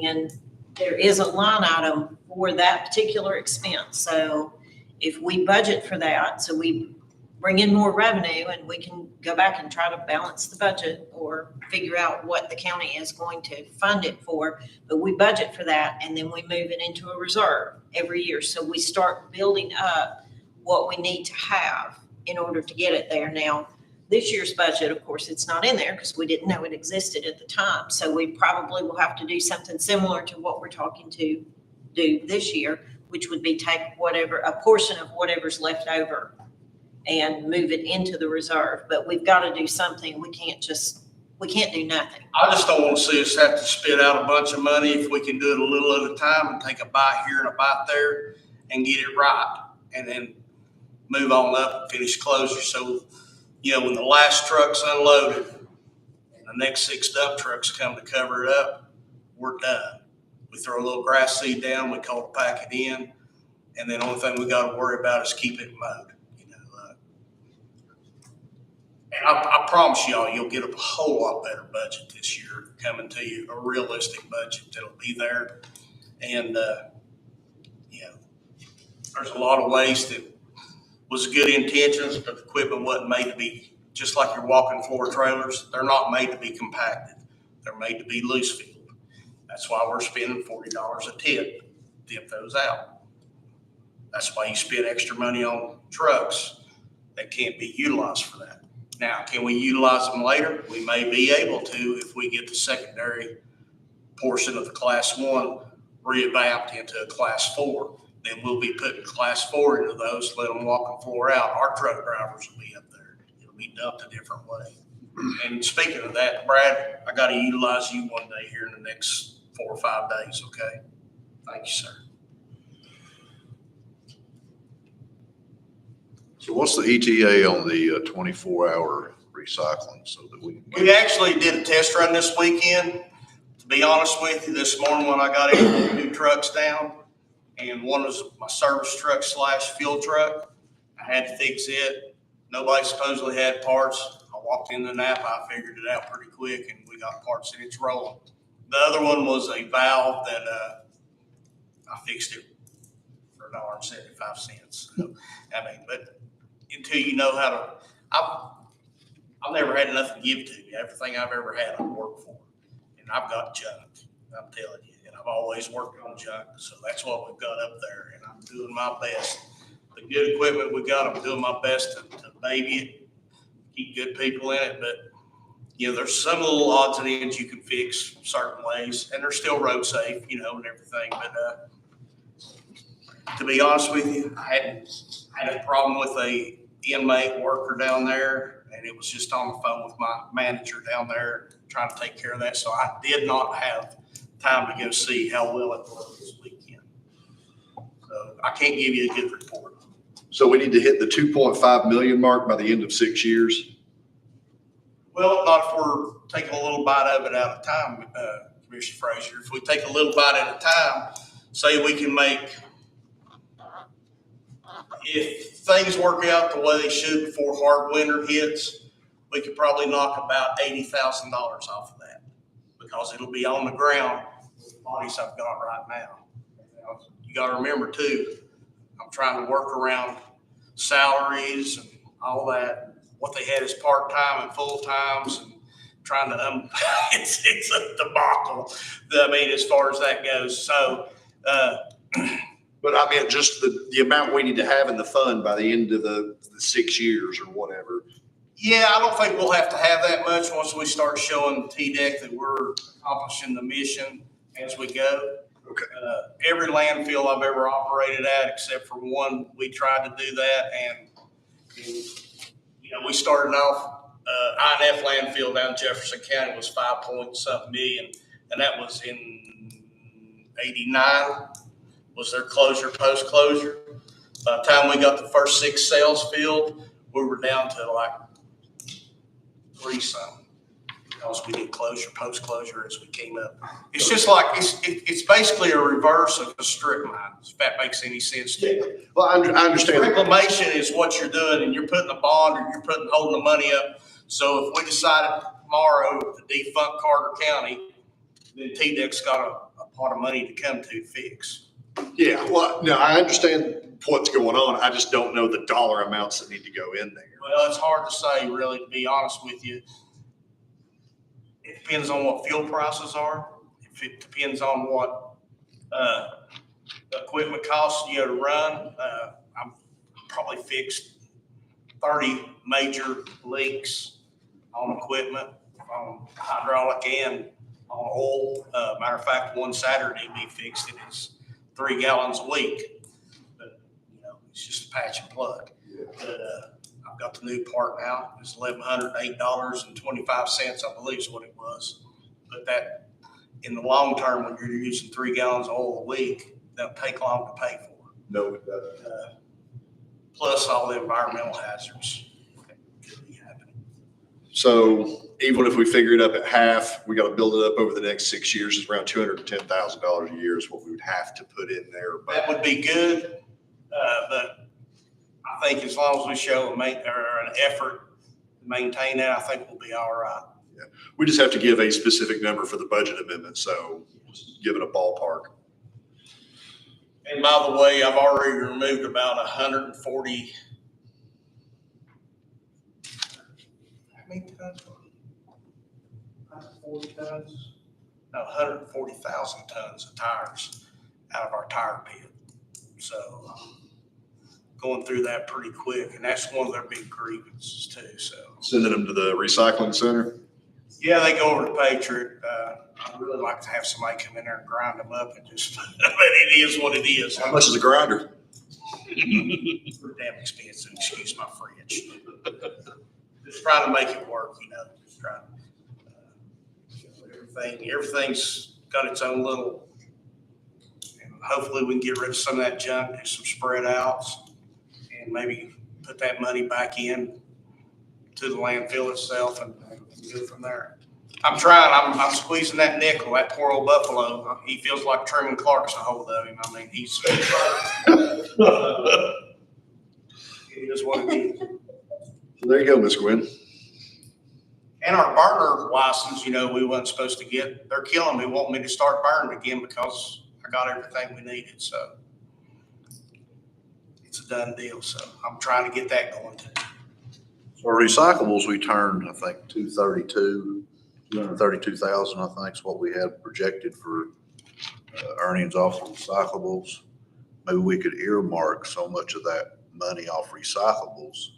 And there is a line item for that particular expense. So if we budget for that, so we bring in more revenue and we can go back and try to balance the budget or figure out what the county is going to fund it for. But we budget for that and then we move it into a reserve every year. So we start building up what we need to have in order to get it there. Now, this year's budget, of course, it's not in there because we didn't know it existed at the time. So we probably will have to do something similar to what we're talking to do this year, which would be take a portion of whatever's left over and move it into the reserve. But we've got to do something. We can't do nothing. I just don't want to see us have to spit out a bunch of money if we can do it a little at a time and take a bite here and a bite there and get it right. And then move on up and finish closure. So, when the last truck's unloaded and the next 6 dump trucks come to cover it up, we're done. We throw a little grass seed down, we cold pack it in, and then the only thing we got to worry about is keep it mowed. And I promise y'all, you'll get a whole lot better budget this year coming to you, a realistic budget that'll be there. And, there's a lot of waste that was good intentions, but the equipment wasn't made to be, just like your walking floor trailers, they're not made to be compacted. They're made to be loose filled. That's why we're spending $40 a tip those out. That's why you spend extra money on trucks that can't be utilized for that. Now, can we utilize them later? We may be able to if we get the secondary portion of the Class 1 revamped into a Class 4. then we'll be putting class 4 into those, let them walk the floor out. Our truck drivers will be up there. It'll be dumped a different way. And speaking of that, Brad, I gotta utilize you one day here in the next 4 or 5 days, okay? Thank you, sir. So what's the ETA on the 24-hour recycling so that we can We get? actually did a test run this weekend. To be honest with you, this morning when I got in, 2 trucks down, and one was my service truck / fuel truck. I had to fix it. Nobody supposedly had parts. I walked in the Napa, I figured it out pretty quick, and we got parts and it's rolling. The other one was a valve that I fixed it for $1.75. I mean, but until you know how to, I've never had nothing give to me. Everything I've ever had, I've worked for. And I've got junk, I'm telling you. And I've always worked on junk. So that's what we've got up there. And I'm doing my best. The good equipment we got, I'm doing my best to baby it, keep good people in it. But, you know, there's some little odds and ends you can fix certain ways. And they're still road safe, you know, and everything. But to be honest with you, I had a problem with a inmate worker down there, and it was just on the phone with my manager down there trying to take care of that. So I did not have time to go see how well it worked this weekend. So I can't give you a good report. So we need to hit the 2.5 million mark by the end of 6 years. Well, not if we're taking a little bite of it at a time, Commissioner Frazier. If we take a little bite at a time, say we can make, if things work out the way they should before hard winter hits, we could probably knock about $80,000 off of that, because it'll be on the ground with the bodies I've got right now. You gotta remember too, I'm trying to work around salaries and all that, what they had as part-time and full-times, and trying to, it's a debacle. I mean, as far as that goes. So, But I mean, just the amount we need to have in the fund by the end of the 6 years or whatever. yeah, I don't think we'll have to have that much once we start showing TDEC that we're accomplishing the mission as we go. Okay. Every landfill I've ever operated at, except for one, we tried to do that, and you know, we started off, INF landfill down in Jefferson County was 5 point something million, and that was in 89, was their closure, post-closure. By the time we got the first 6 sales filled, we were down to like 3 something, because we did closure, post-closure as we came up. It's just like, it's basically a reverse of a strip mine, if that makes any sense to you. Well, I understand. Reclamation is what you're doing, and you're putting a bond, or you're holding the money up. So if we decided tomorrow to defunct Carter County, then TDEC's got a pot of money to come to fix. Yeah, well, no, I understand what's going on. I just don't know the dollar amounts that need to go in there. Well, it's hard to say, really, to be honest with you. It depends on what fuel prices are. If it depends on what equipment costs you to run, I'm probably fixed 30 major leaks on equipment, on hydraulic and on oil. Matter of fact, one Saturday we fixed it. It's 3 gallons a week. But, you know, it's just a patch and plug. But I've got the new part now. It's $1,108.25, I believe is what it was. But that, in the long term, when you're using 3 gallons of oil a week, that'll take long to pay for. No, it doesn't. Plus all the environmental hazards that could be happening. So even if we figure it up at half, we got to build it up over the next 6 years. It's around $210,000 a year is what we would have to put in there. That would be good, but I think as long as we show an effort to maintain that, I think we'll be all right. We just have to give a specific number for the budget amendment. So just give it a ballpark. And by the way, I've already removed about 140. How many tons? 140 tons? No, 140,000 tons of tires out of our tire pit. So going through that pretty quick, and that's one of their big grievances too. So Sending them to the recycling center. Yeah, they go over to Patriot. I'd really like to have somebody come in there and grind them up and just, but it is what it is. How much is a grinder? Pretty damn expensive, excuse my French. Just trying to make it work, just trying. Everything's got its own little, and hopefully we can get rid of some of that junk, do some spread outs, and maybe put that money back in to the landfill itself and go from there. I'm trying, I'm squeezing that nickel, that poor old Buffalo. He feels like Truman Clark's a hold of him. I mean, he's. It is what it is. So there you go, Ms. Gwen. And our burner license, we wasn't supposed to get, they're killing me, wanting me to start burning again because I got everything we needed, so. It's a done deal, so I'm trying to get that going too. So recyclables, we turned, I think, 232,000, I think is what we had projected for earnings off of recyclables. Maybe we could earmark so much of that money off recyclables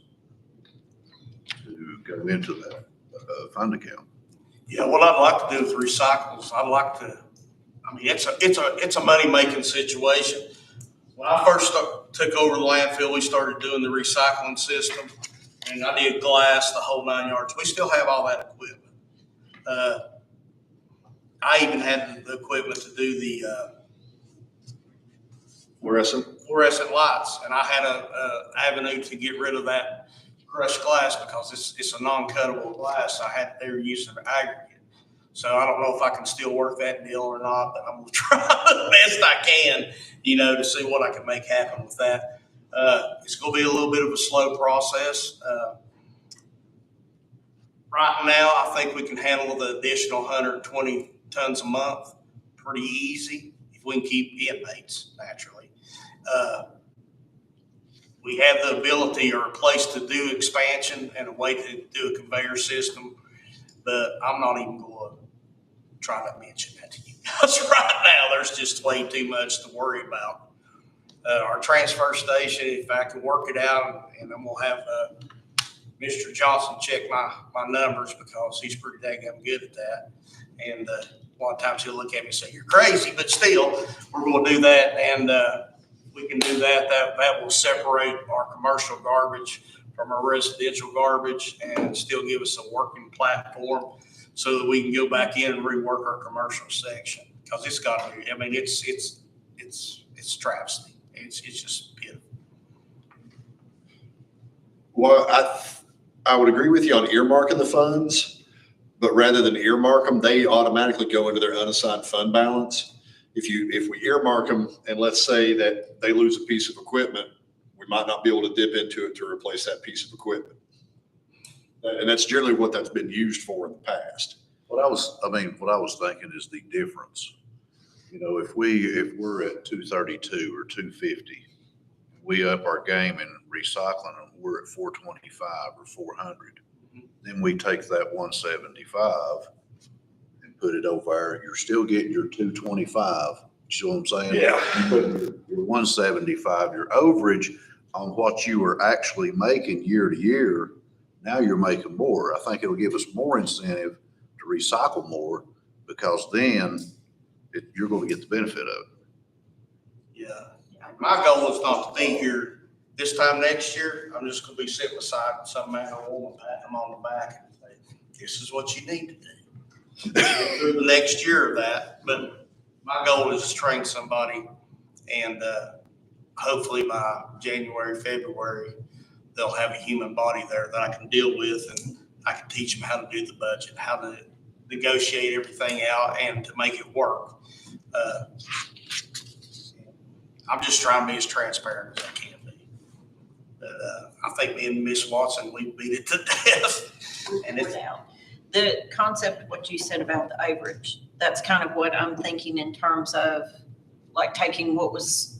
to go into that fund account. Yeah, what I'd like to do with recyclables, it's a money-making situation. When I first took over the landfill, we started doing the recycling system, and I did glass, the whole 9 yards. We still have all that equipment. I even had the equipment to do the fluorescent lights, and I had a avenue to get rid of that crushed glass because it's a non-cuttable glass. They were using an aggregate. So I don't know if I can still work that deal or not, but I'm gonna try the best I can, to see what I can make happen with that. It's gonna be a little bit of a slow process. Right now, I think we can handle the additional 120 tons a month pretty easy if we can keep inmates naturally. We have the ability or a place to do expansion and a way to do a conveyor system, but I'm not even going to try to mention that to you guys right now. There's just way too much to worry about. Our transfer station, if I can work it out, and then we'll have Mr. Johnson check my numbers because he's pretty daggone good at that. And a lot of times he'll look at me and say, "You're crazy," but still, we're going to do that. And we can do that. That will separate our commercial garbage from our residential garbage and still give us a working platform so that we can go back in and rework our commercial section. Because it's got to be, it's travesty. It's just pitiful. Well, I would agree with you on earmarking the funds, but rather than earmark them, they automatically go into their unassigned fund balance. If we earmark them and let's say that they lose a piece of equipment, we might not be able to dip into it to replace that piece of equipment. And that's generally what that's been used for in the past. What I was thinking is the difference. If we're at 232 or 250, we up our game in recycling and we're at 425 or 400. Then we take that 175 and put it over there. You're still getting your 225. You know what I'm saying? Yeah. You put your 175, your overage on what you were actually making year to year. Now you're making more. I think it'll give us more incentive to recycle more because then you're going to get the benefit of it. Yeah. My goal is not to be here this time next year. I'm just going to be sitting beside some man or woman, patting them on the back and say, "This is what you need to do." Through the next year of that. But my goal is to train somebody, and hopefully by January, February, they'll have a human body there that I can deal with, and I can teach them how to do the budget, how to negotiate everything out, and to make it work. I'm just trying to be as transparent as I can be. But I think me and Miss Watson, we beat it to death. And it's the concept of what you said about the overage, that's kind of what I'm thinking in terms of like taking what was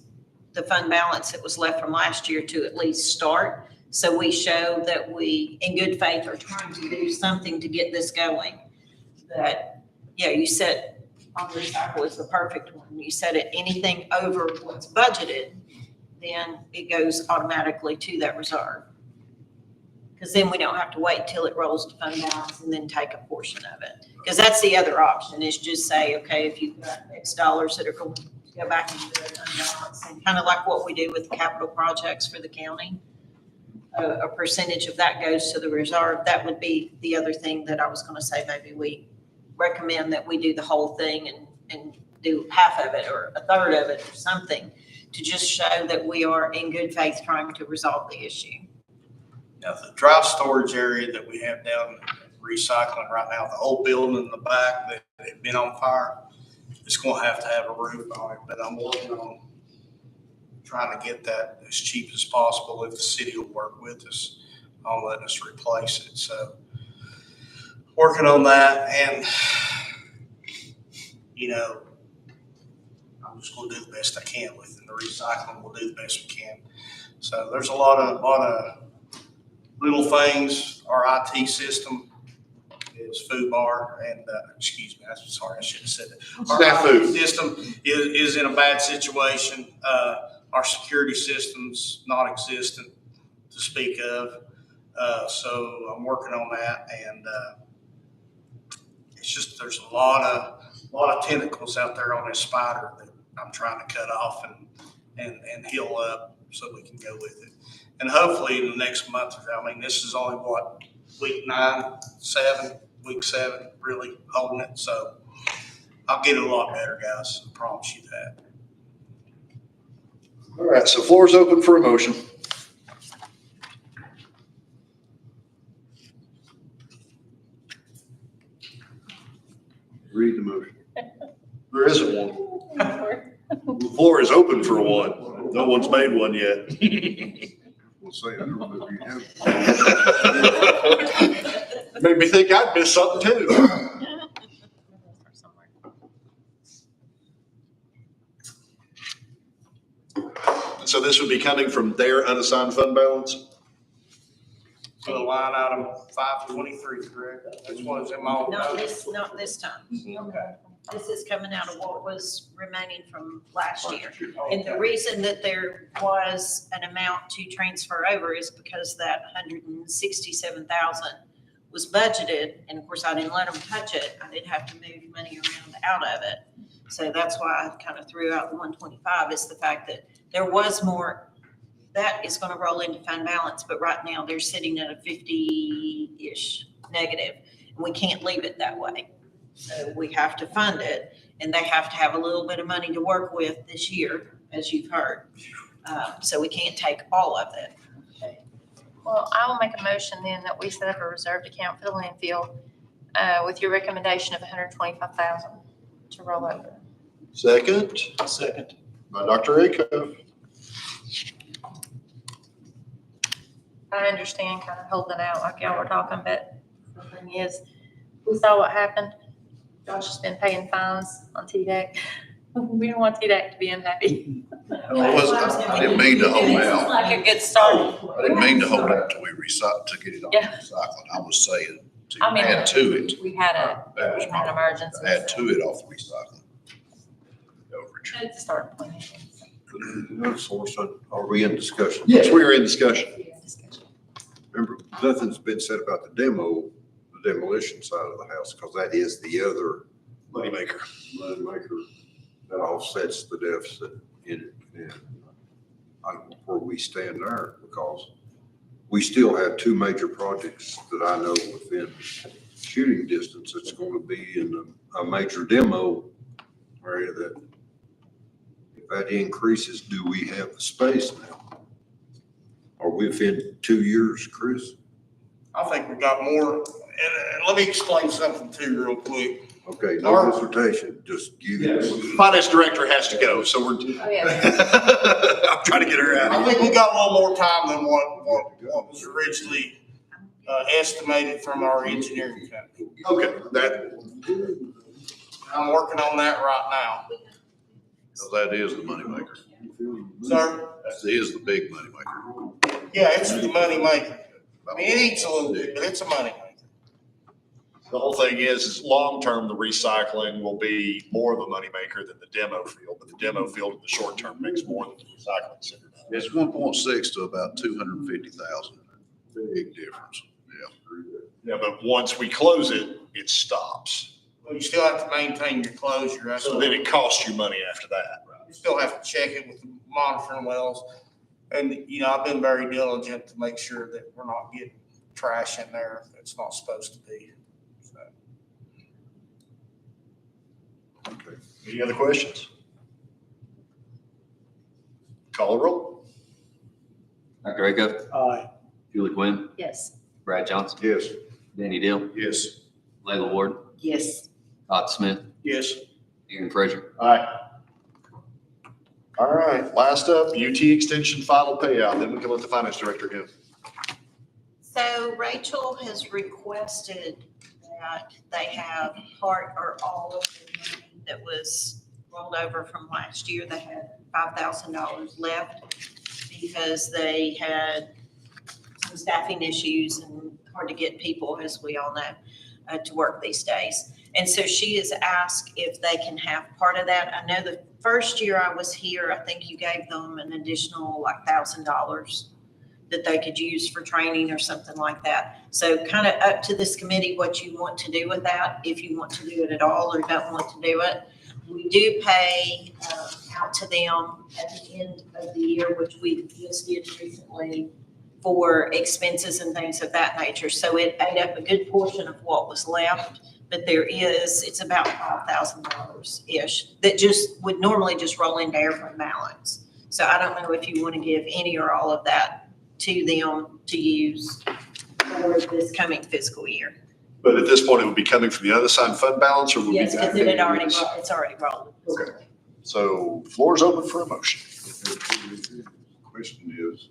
the fund balance that was left from last year to at least start. So we show that we, in good faith, are trying to do something to get this going. But yeah, you said on recycle is the perfect one. You said it, anything over what's budgeted, then it goes automatically to that reserve. Because then we don't have to wait till it rolls to fund balance and then take a portion of it. Because that's the other option, is just say, okay, if you've got X dollars that are going to go back into the unbalance, and kind of like what we do with capital projects for the county. A percentage of that goes to the reserve. That would be the other thing that I was going to say. Maybe we recommend that we do the whole thing and do half of it or a third of it or something to just show that we are in good faith trying to resolve the issue. Now, the dry storage area that we have down recycling right now, the old building in the back that had been on fire, it's gonna have to have a roof on it, but I'm working on trying to get that as cheap as possible if the city will work with us on letting us replace it. So working on that, and I'm just gonna do the best I can with it. The recycling, we'll do the best we can. So there's a lot of little things. Our IT system is FUBAR, and excuse me, I'm sorry, I should have said that. Our Snafu. IT system is in a bad situation. Our security system's non-existent to speak of. So I'm working on that, and it's just there's a lot of tentacles out there on this spider that I'm trying to cut off and heal up so we can go with it. And hopefully in the next month, this is only week 7, really holding it. So I'll get it a lot better, guys. I promise you that. All right, so floor is open for a motion. Read the motion. There isn't one. The floor is open for one. No one's made one yet. We'll say, I don't know if you have. Made me think I'd missed something too. So this would be coming from their unassigned fund balance? For the line item 523, correct? That's what's in my Not notes. this time. Okay. This is coming out of what was remaining from last year. And the reason that there was an amount to transfer over is because that 167,000 was budgeted. And of course, I didn't let them touch it. I did have to move money around out of it. So that's why I kind of threw out the 125, is the fact that there was more. That is going to roll into fund balance, but right now they're sitting at a 50-ish negative. And we can't leave it that way. So we have to fund it, and they have to have a little bit of money to work with this year, as you've heard. So we can't take all of it. Well, I will make a motion then that we set up a reserved account for the landfill with your recommendation of $125,000 to roll over. Second by Dr. Acuff. I understand kind of holding out like y'all were talking, but the thing is, we saw what happened. Josh has been paying fines on TDEC. We don't want TDEC to be unhappy. I didn't mean to hold This is out. like a good start. I didn't mean to hold out till we to get it off Yeah. recycling. I was saying I to mean, add to it, We had That was an my- emergency. add to it off the recycling. Overage. It's a start point. No source on, are we in discussion? Yes, we are in discussion. Remember, nothing's been said about the demolition side of the house, because that is the other Moneymaker. moneymaker that offsets the deficit in it. And I don't know where we stand there, because we still have two major projects that I know within shooting distance. It's going to be in a major demo area that, if that increases, do we have the space now? Are we within 2 years, Chris? I think we got more. And let me explain something to you real quick. Okay, no dissertation, just give us. Finance director has to go, so we're, Oh, yeah. I'm trying to get her out I of think here. we got a little more time than what was originally estimated from our engineering company. Okay, that, I'm working on that right now. So that is the moneymaker. Sir? That is the big moneymaker. Yeah, it's the money maker. I mean, it eats a little bit, but it's a money maker. the whole thing is long-term, the recycling will be more of a moneymaker than the demo field, but the demo field in the short term makes more than the recycling center. It's 1.6 to about 250,000. Big difference. Yeah, but once we close it, it stops. Well, you still have to maintain your closure. That's So then it costs you money after that. You still have to check it with the monitoring wells. And, you know, I've been very diligent to make sure that we're not getting trash in there that's not supposed to be. So, Okay. Any other questions? Call a roll. Dr. Acuff? Aye. Julie Gwynn? Yes. Brad Johnson? Yes. Danny Deal? Yes. Layla Ward? Yes. Todd Smith? Yes. Aaron Frazier? Aye. All right, last up, UT Extension final payout, then we can let the finance director in. So Rachel has requested that they have part or all of the money that was rolled over from last year. They had $5,000 left because they had some staffing issues and hard to get people, as we all know, to work these days. And so she has asked if they can have part of that. I know the first year I was here, I think you gave them an additional like $1,000 that they could use for training or something like that. So kind of up to this committee, what you want to do with that, if you want to do it at all or don't want to do it. We do pay out to them at the end of the year, which we just did recently, for expenses and things of that nature. So it ate up a good portion of what was left. But it's about $5,000-ish that just would normally just roll into air fund balance. So I don't know if you want to give any or all of that to them to use for this coming fiscal year. But at this point, it would be coming from the unassigned fund balance, or would be? Yes, because it's already rolled. Okay. So floor is open for a motion. Question is,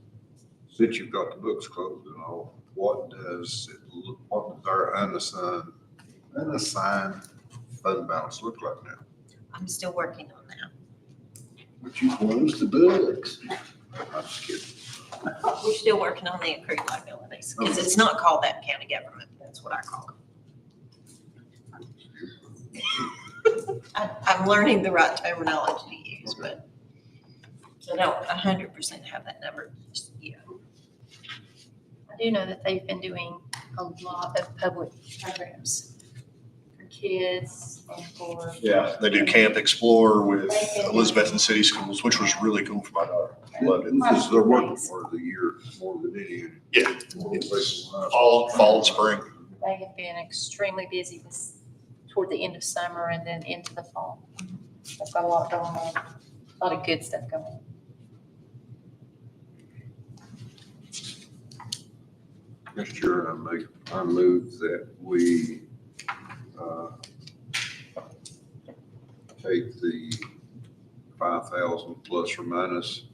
since you've got the books closed and all, what does our unassigned fund balance look like now? I'm still working on that. But you closed the books. I'm just kidding. We're still working on the accrued liabilities because it's not called that in county government. That's what I call it. I'm learning the right terminology to use, but I don't 100% have that number just yet. I do know that they've been doing a lot of public programs for kids and for. Yeah, they do Camp Explore with Elizabethton City Schools, which was really cool for my daughter. I loved it. This is their working part of the year more than any. Yeah. All Fall and spring. They have been extremely busy toward the end of summer and then into the fall. They've got a lot going on, a lot of good stuff going on. Mr. Chair, I move that we take the 5,000 plus or minus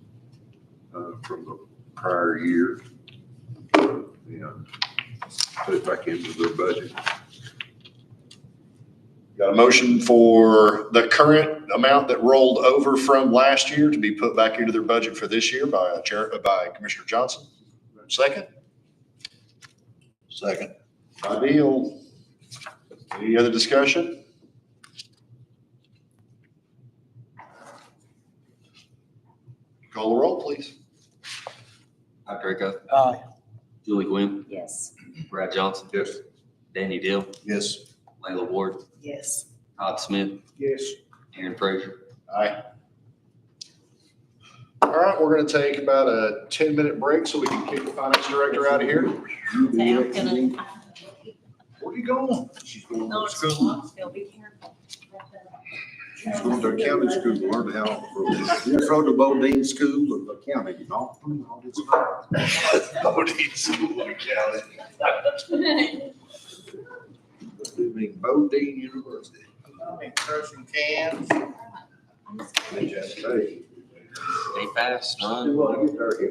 from the prior year and put it back into their budget. Got a motion for the current amount that rolled over from last year to be put back into their budget for this year by Commissioner Johnson. Second? Second. By Deal. Any other discussion? Call the roll, please. Dr. Acuff? Aye. Julie Gwynn? Yes. Brad Johnson? Yes. Danny Deal? Yes. Layla Ward? Yes. Todd Smith? Yes. Aaron Frazier? Aye. All right, we're gonna take about a 10-minute break so we can kick the finance director out of here. Say I'm gonna. Where are you going? She's going No, to it's school. still be careful. She's going to accounting school, to learn how from the Bodine School of Accounting, not from all this stuff. Bodine School of Accounting. I mean, Bodine University. I mean, crushing cans. Hey. Stay fast, son.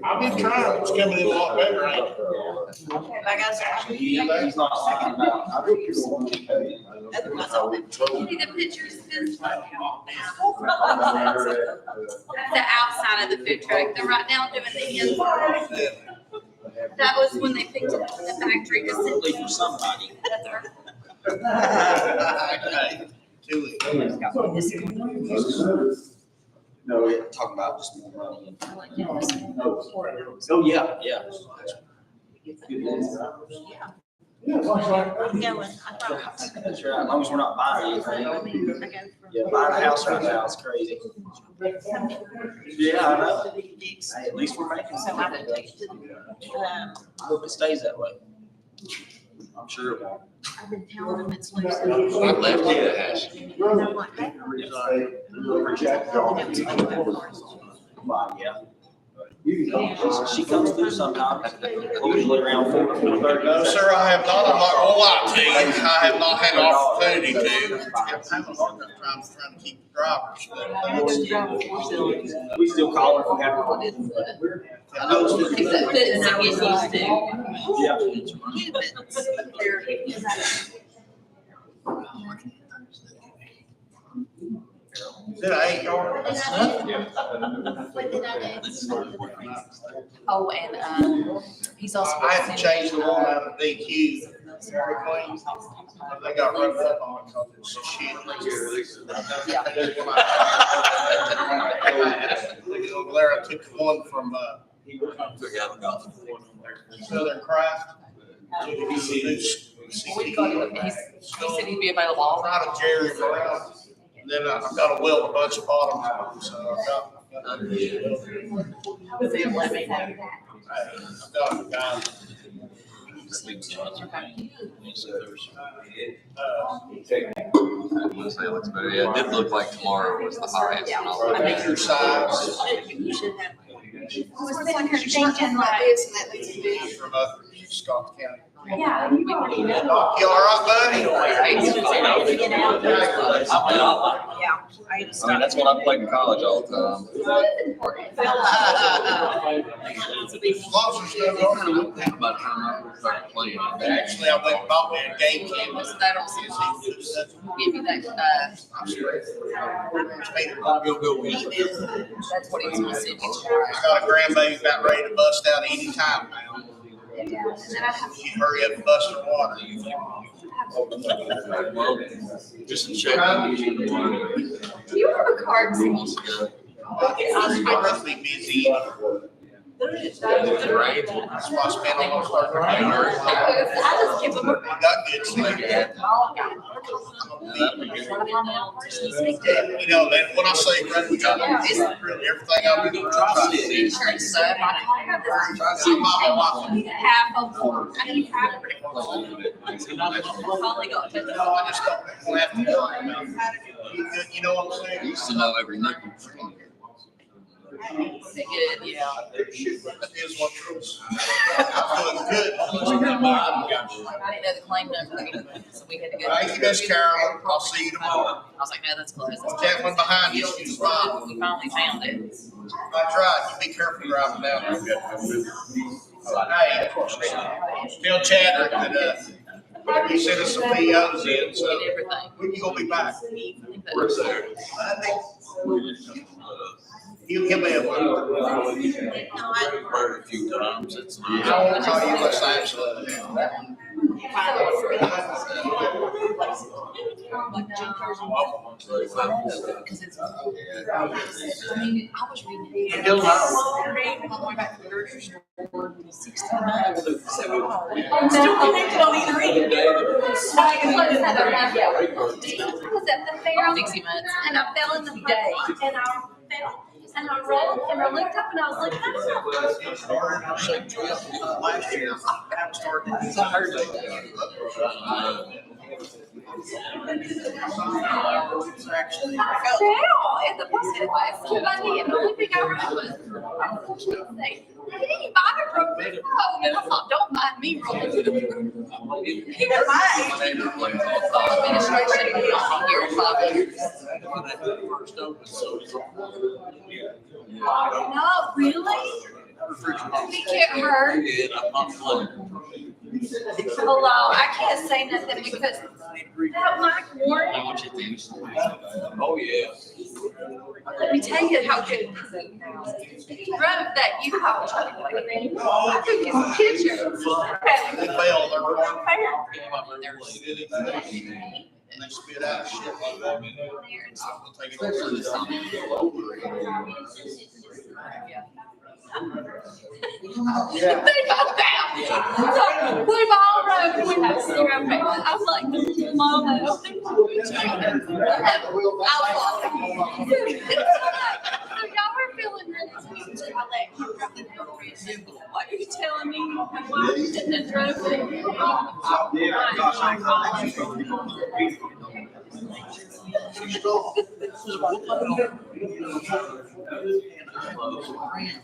I've been trying. It's coming in a lot better, ain't it? Okay, bye guys. He's not talking about, I think you're going to tell you. That's all. Maybe the pictures of this one now. That's the outside of the food truck. They're right now doing the inside. That was when they picked it up in the factory to send it to somebody. That's our. Okay. Julie. No, we're talking about just more money. I like that. Oh, yeah, yeah. I'm going, I thought. That's right, as long as we're not buying anything. I mean, I go from. Yeah, buying a house right now is crazy. Yeah, I know. Hey, at least we're making So some. I would take to, I hope it stays that way. I'm sure it will. I've been telling them it's loose. I left the house. And I'm like, that. Well, yeah. She comes through sometimes, usually around 4:30. No, sir, I have not, I'm not gonna lie to you, I have not had an opportunity to. I'm trying to keep the drivers, but. We still call her if we have to. I know it's Is that fitting to get used to? Is it an 8 yard? What did I do? Oh, and, he's also. I had to change the one out of DQ, Dairy Queen. They got rid of on it because it's shit. Glare, I took the one from, Southern Craft. We got him, he said he'd be available all night. Out of Jerry Brown. And then I've got to weld a bunch of bottoms, so I've got a guy. Wednesday looks better. Yeah, it did look like tomorrow was the highest. And all I that. mean, you should have. I was sitting here thinking like this and that needs to be. From Scott County. Yeah, you already know. Doc, you all right, Yeah. I had to I stop. mean, that's what I played in college all the time. buddy? As long as there's no harm. By the time I started playing. Actually, I went and bought me a game canvas. That'll give you that, that's what he was saying. Got a grandbaby about ready to bust out any time now. And then I have You hurry up and bust her water. Well, just check. Do you have a card? I must be busy. That's why I spent almost I just give them a. got good sleep. You know, man, when I say run, we got everything I've been trying to do. Insurance stuff. See, my Half of them. I need half of it. Finally got to. No, I just don't have to do it. You know what I'm I saying? used to know every nickel. Good, yeah. That is what it is. I'm doing good. I didn't know the claim number, so we had to go. Thank you, Miss Carolyn. I'll see you tomorrow. I was like, no, that's close. That one behind you, she's fine. We finally found it. That's right. You be careful driving down there. Hey, tell Chadwick that, he sent us some POs in, so Did everything. when you gonna be back? Where's there? He'll be able Heard a few times. It's. I won't call you Los Angeles. Because it's. I mean, I was reading. You don't know. Saturday, on my way back to the grocery store, 16 miles. I'm still connected on either end. I was at the fair on Dixie Mutts. and I fell in the day and I fell and I rolled and I looked up and I was like, oh. Last year, I started. I heard it. Actually. I fell down at the bus anyway. My knee, and the only thing I heard was, she say, hey, mine broke this phone. And I thought, don't mind me rolling through the. My neighbor plays all the time. Administration, we don't be here in 5 years. No, really? I think it hurt. Hello, I can't say nothing because that mic worked. I want you to think. Oh, yeah. Let me tell you how good he drove that U-Haul. I took his picture. They fell, they're going There's and they spit out shit like that. I'm gonna take it over. Yeah. They both down. So we all rode, we had 0 payment. I'm like, Mama, I was like, so y'all were feeling really sweet. I let you drop the down. What are you telling me? Why you didn't and drove it?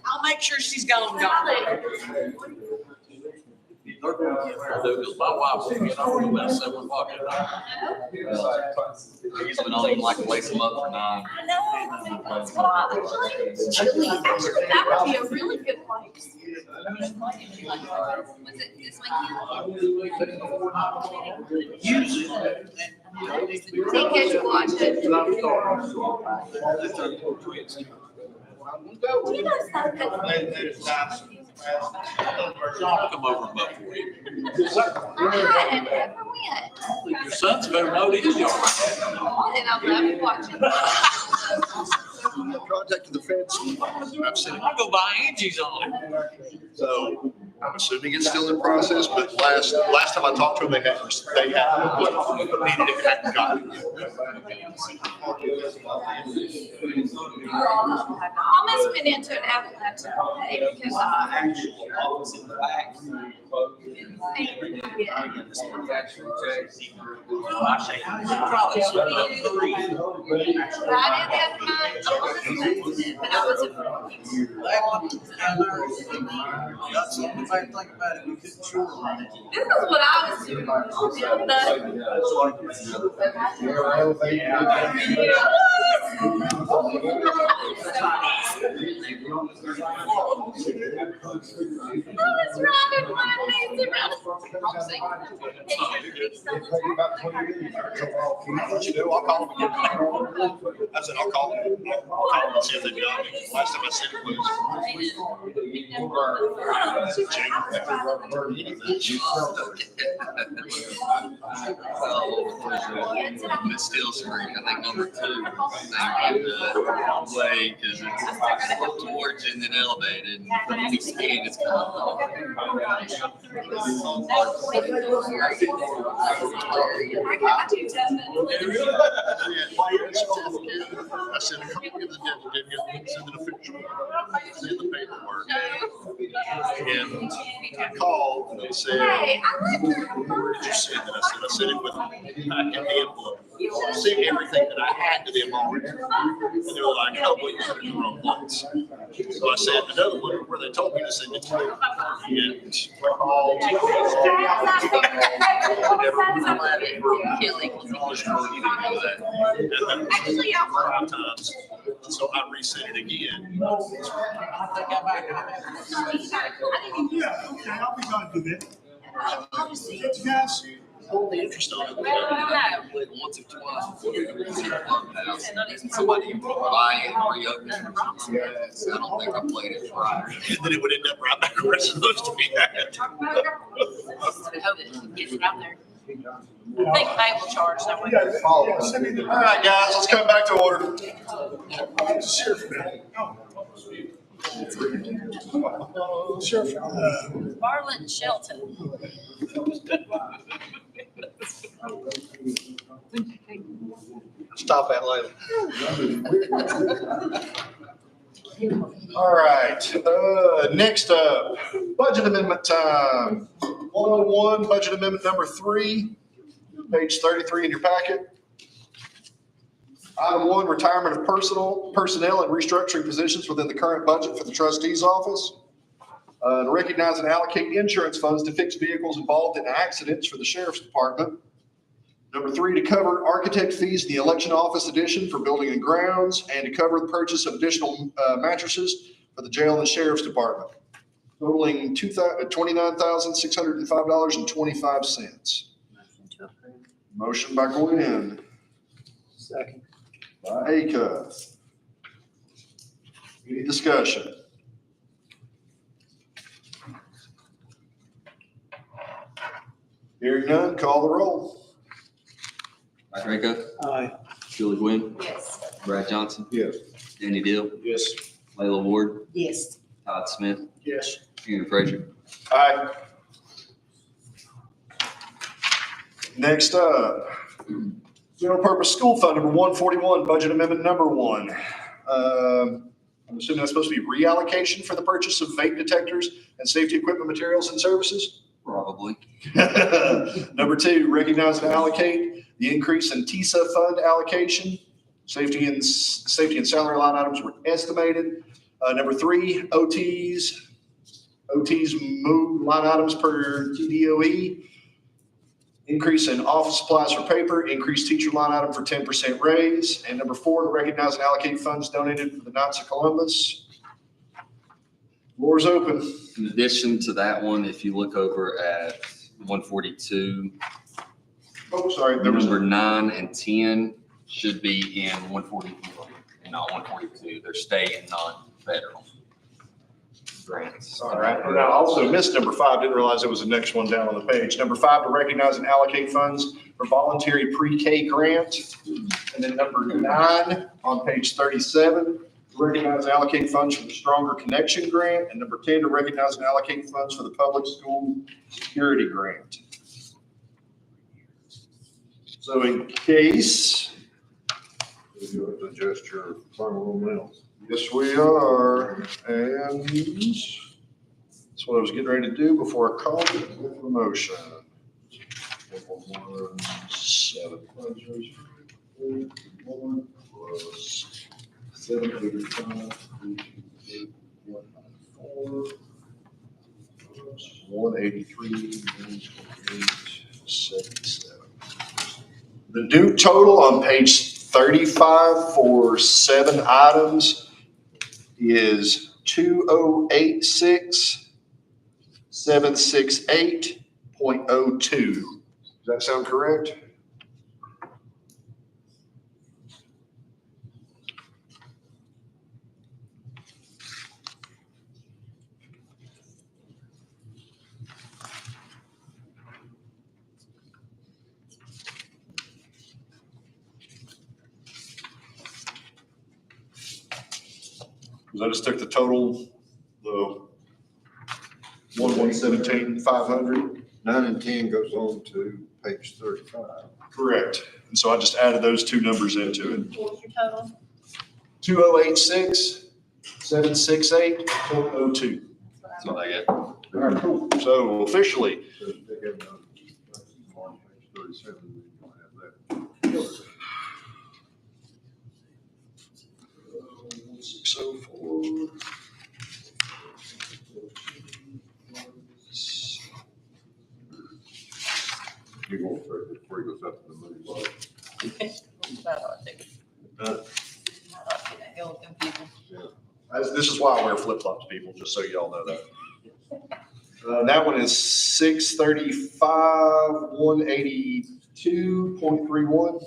I'll make sure she's gone. Because my wife will get home about 7 o'clock at night. I usually don't even like to lace them up for 9. I know. That's why. That would be a really good place. Was it this weekend? Take care to watch it. Do you know something? I'll come over and vote for you. I never went. Your sons better know these yard. And I'm loving watching. Contacted the feds. I've sent it. I go buy Angie's on it. So I'm assuming it's still in process, but last time I talked to them, they hadn't needed it, hadn't gotten it. I almost went into an avalanche today because This is what I was doing. I was riding my knees around. What you do, I'll call them again. I said, I'll call them. I'll call them and see if they've got it. Last time I said it It's still screen, I think number 2, they gave the way because it's up towards and then elevated. And when you scan, it's kind of I said, come give the devil, give you send it official, send the paperwork. And I called and they said, where did you send it? I sent it with the envelope. I sent everything that I had to them already. And they were like, oh, well, you sent it to the wrong place. So I said, another one where they told me to send it to. And I called. Actually, I 5 times. So I resent it again. I'll be glad to do that. Obviously. Guys. Hold the interest on it. once or twice before we go to the clubhouse. Somebody can buy it and re-open it. So I don't think I played it right. And then it would end up right back where it's supposed to be at. I hope it gets it out there. I think they will charge them. All right, guys, let's come back to order. Marlon Shelton. Stop that later. All right, next up, budget amendment time. 101, budget amendment number 3, page 33 in your packet. Item 1, retirement of personnel and restructuring positions within the current budget for the trustee's office. To recognize and allocate insurance funds to fix vehicles involved in accidents for the sheriff's department. Number 3, to cover architect fees in the election office addition for building and grounds, and to cover the purchase of additional mattresses for the jail and the sheriff's department, totaling $29,605.25. Motion by Glenn. Second. By Acuff. Any discussion? Hearing none, call the roll. Mike Rako, Aye. Julie Gwynn, Yes. Brad Johnson, Yes. Danny Deal, Yes. Layla Ward, Yes. Todd Smith, Yes. Andrew Frazier. Aye. Next up, general purpose school fund number 141, budget amendment number 1. I'm assuming that's supposed to be reallocation for the purchase of vape detectors and safety equipment materials and services. Probably. Number 2, recognize and allocate the increase in TISA fund allocation. Safety and salary line items were estimated. Number 3, OTs move line items per TDOE. Increase in office supplies for paper, increased teacher line item for 10% raise. And number 4, to recognize and allocate funds donated for the Knights of Columbus. Floor is open. In addition to that one, if you look over at 142, Oh, sorry, there was number 9 and 10 should be in 144 and not 142. They're state and non-federal grants. All right, and I also missed number 5, didn't realize it was the next one down on the page. Number 5, to recognize and allocate funds for voluntary pre-K grant. And then number 9 on page 37, to recognize and allocate funds for the Stronger Connection grant. And number 10, to recognize and allocate funds for the public school security grant. So in case, You have to adjust your final amounts. yes, we are, and that's what I was getting ready to do before I called it for motion. 117 plus 785, 183, 77. The due total on page 35 for 7 items is 2086768.02. Does that sound correct? Because I just took the total, the 117,500. 9 and 10 goes on to page 35. Correct. And so I just added those 2 numbers into it. What was your total? 2086768.02. That's what I get. All right, cool. So officially, So they have on page 37, you'll have that. 604. You're going to, before he goes up to the moon. This is why I wear flip-flops, people, just so y'all know that. That one is 635, 182.31.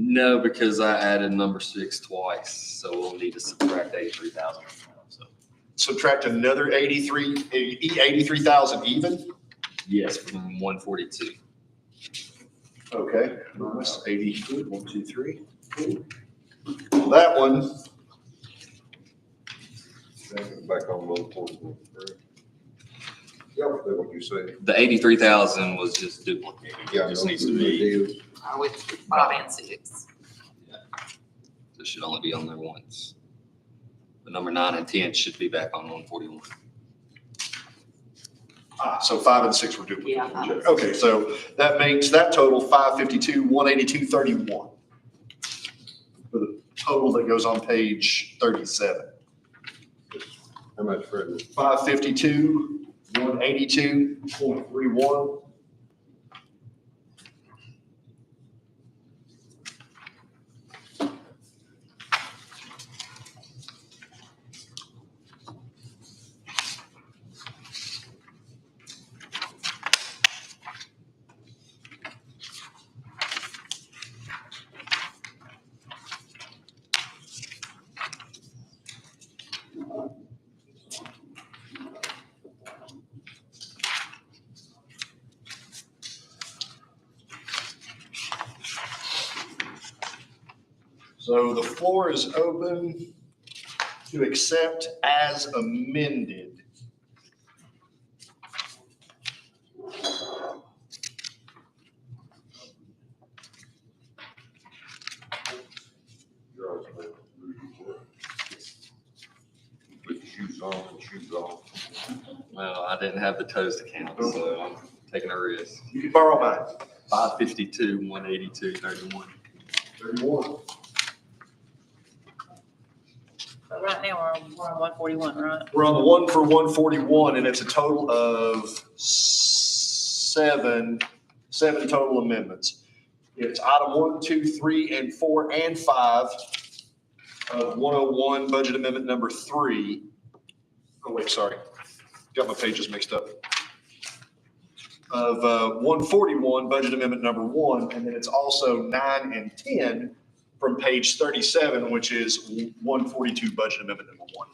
No, because I added number 6 twice, so we'll need to subtract 83,000. So Subtract another 83,000 even? yes, from 142. Okay. Minus 80, 1, 2, 3. Well, that one, Back on 141, correct? Yep, that's what you say. The 83,000 was just duplicated. Yeah, It just needs to be, With 5 and 6. it should only be on there once. The number 9 and 10 should be back on 141. so 5 and 6 were duplicated. Yeah, 5 and 6. Okay, so that makes that total 552, 182.31. For the total that goes on page 37. How much further? 552, 182.31. So the floor is open to accept as amended. You're also gonna lose your work. Put your shoes on and shoes off. Well, I didn't have the toes to count, so I'm taking a risk. You can borrow mine. 552, 182, 31. 31. But right now, we're on 141, right? We're on the 1 for 141, and it's a total of seven total amendments. It's item 1, 2, 3, and 4, and 5 of 101, budget amendment number 3. Oh, wait, sorry. Got my pages mixed up. Of 141, budget amendment number 1, and then it's also 9 and 10 from page 37, which is 142, budget amendment number 1.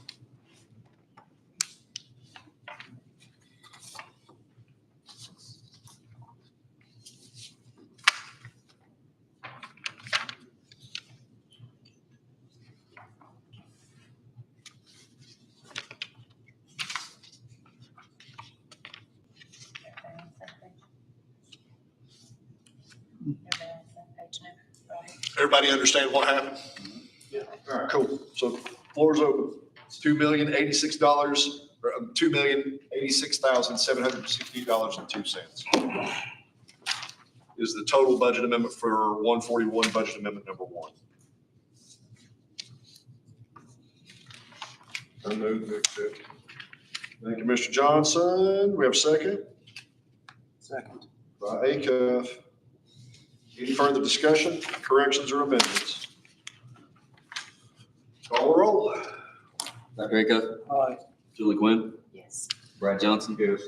Everybody understand what happened? Yeah. All right, cool. So floor's open. It's $2,086, or $2,086,760.02 is the total budget amendment for 141, budget amendment number 1. I move to accept. Thank you, Mr. Johnson. We have a second Second. by Acuff. Any further discussion, corrections, or amendments? Call the roll. Dr. Acuff? Aye. Julie Gwynn? Yes. Brad Johnson? Yes.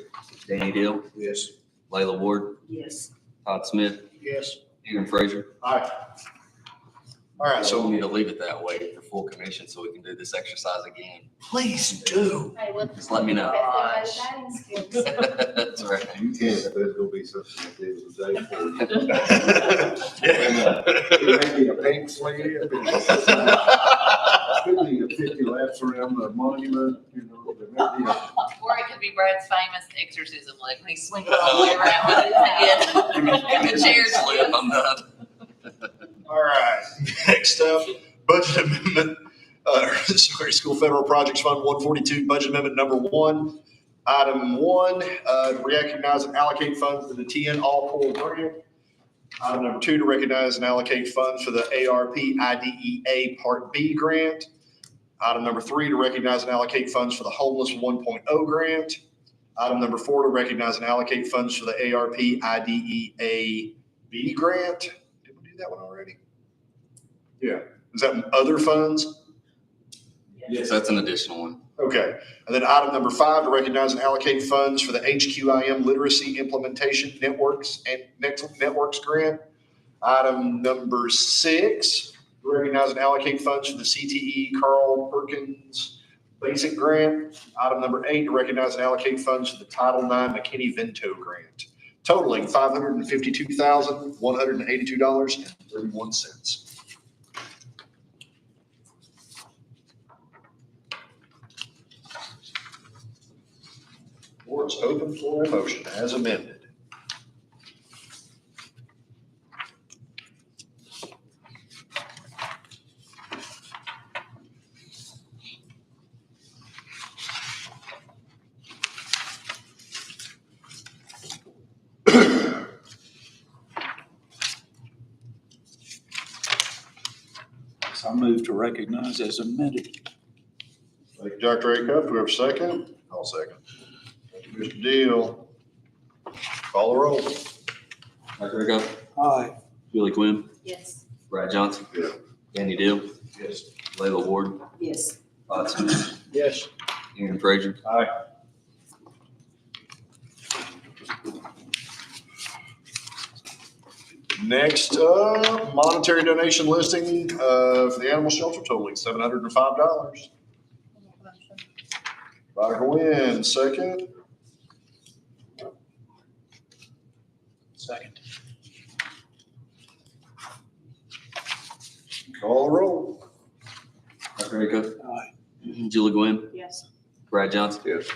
Danny Deal? Yes. Layla Ward? Yes. Todd Smith? Yes. Aaron Frazier? Aye. All right, So we so need to leave it that way for full commission so we can do this exercise again. please do. Hey, well, Just let me know. that's the batting skills. That's right. You can, if there's gonna be something at the end of the day for you. It may be a pink slip. Could be a 50 laps around the monument, you know, there may be a. Or it could be Brad's famous exorcism leg when he swings all the way around with his head. Give me The the chair's slip, I'm done. All right, next up, budget amendment, school federal projects fund 142, budget amendment number 1. Item 1, to recognize and allocate funds to the TN All-Core Grant. Item number 2, to recognize and allocate funds for the ARP IDEA Part B grant. Item number 3, to recognize and allocate funds for the Homeless 1.0 grant. Item number 4, to recognize and allocate funds for the ARP IDEA B grant. Did we do that one already? Yeah. Is that other funds? Yes, that's an additional one. Okay. And then item number 5, to recognize and allocate funds for the HQIM Literacy Implementation Networks and Networks Grant. Item number 6, to recognize and allocate funds for the CTE Carl Perkins Basic Grant. Item number 8, to recognize and allocate funds for the Title IX McKinney-Vento Grant, totaling $552,182.31. Floor is open for a motion as amended. So I move to recognize as amended. Thank you, Dr. Acuff. Do we have a second? I'll second. Thank you, Mr. Deal. Call the roll. Dr. Acuff? Aye. Julie Gwynn? Yes. Brad Johnson? Yeah. Danny Deal? Yes. Layla Ward? Yes. Todd Smith? Yes. Aaron Frazier? Aye. Next up, monetary donation listing for the animal shelter totaling $705. Dr. Nguyen, second. Second. Call the roll. Dr. Acuff? Aye. Julie Gwynn, Yes. Brad Johnson. Yes.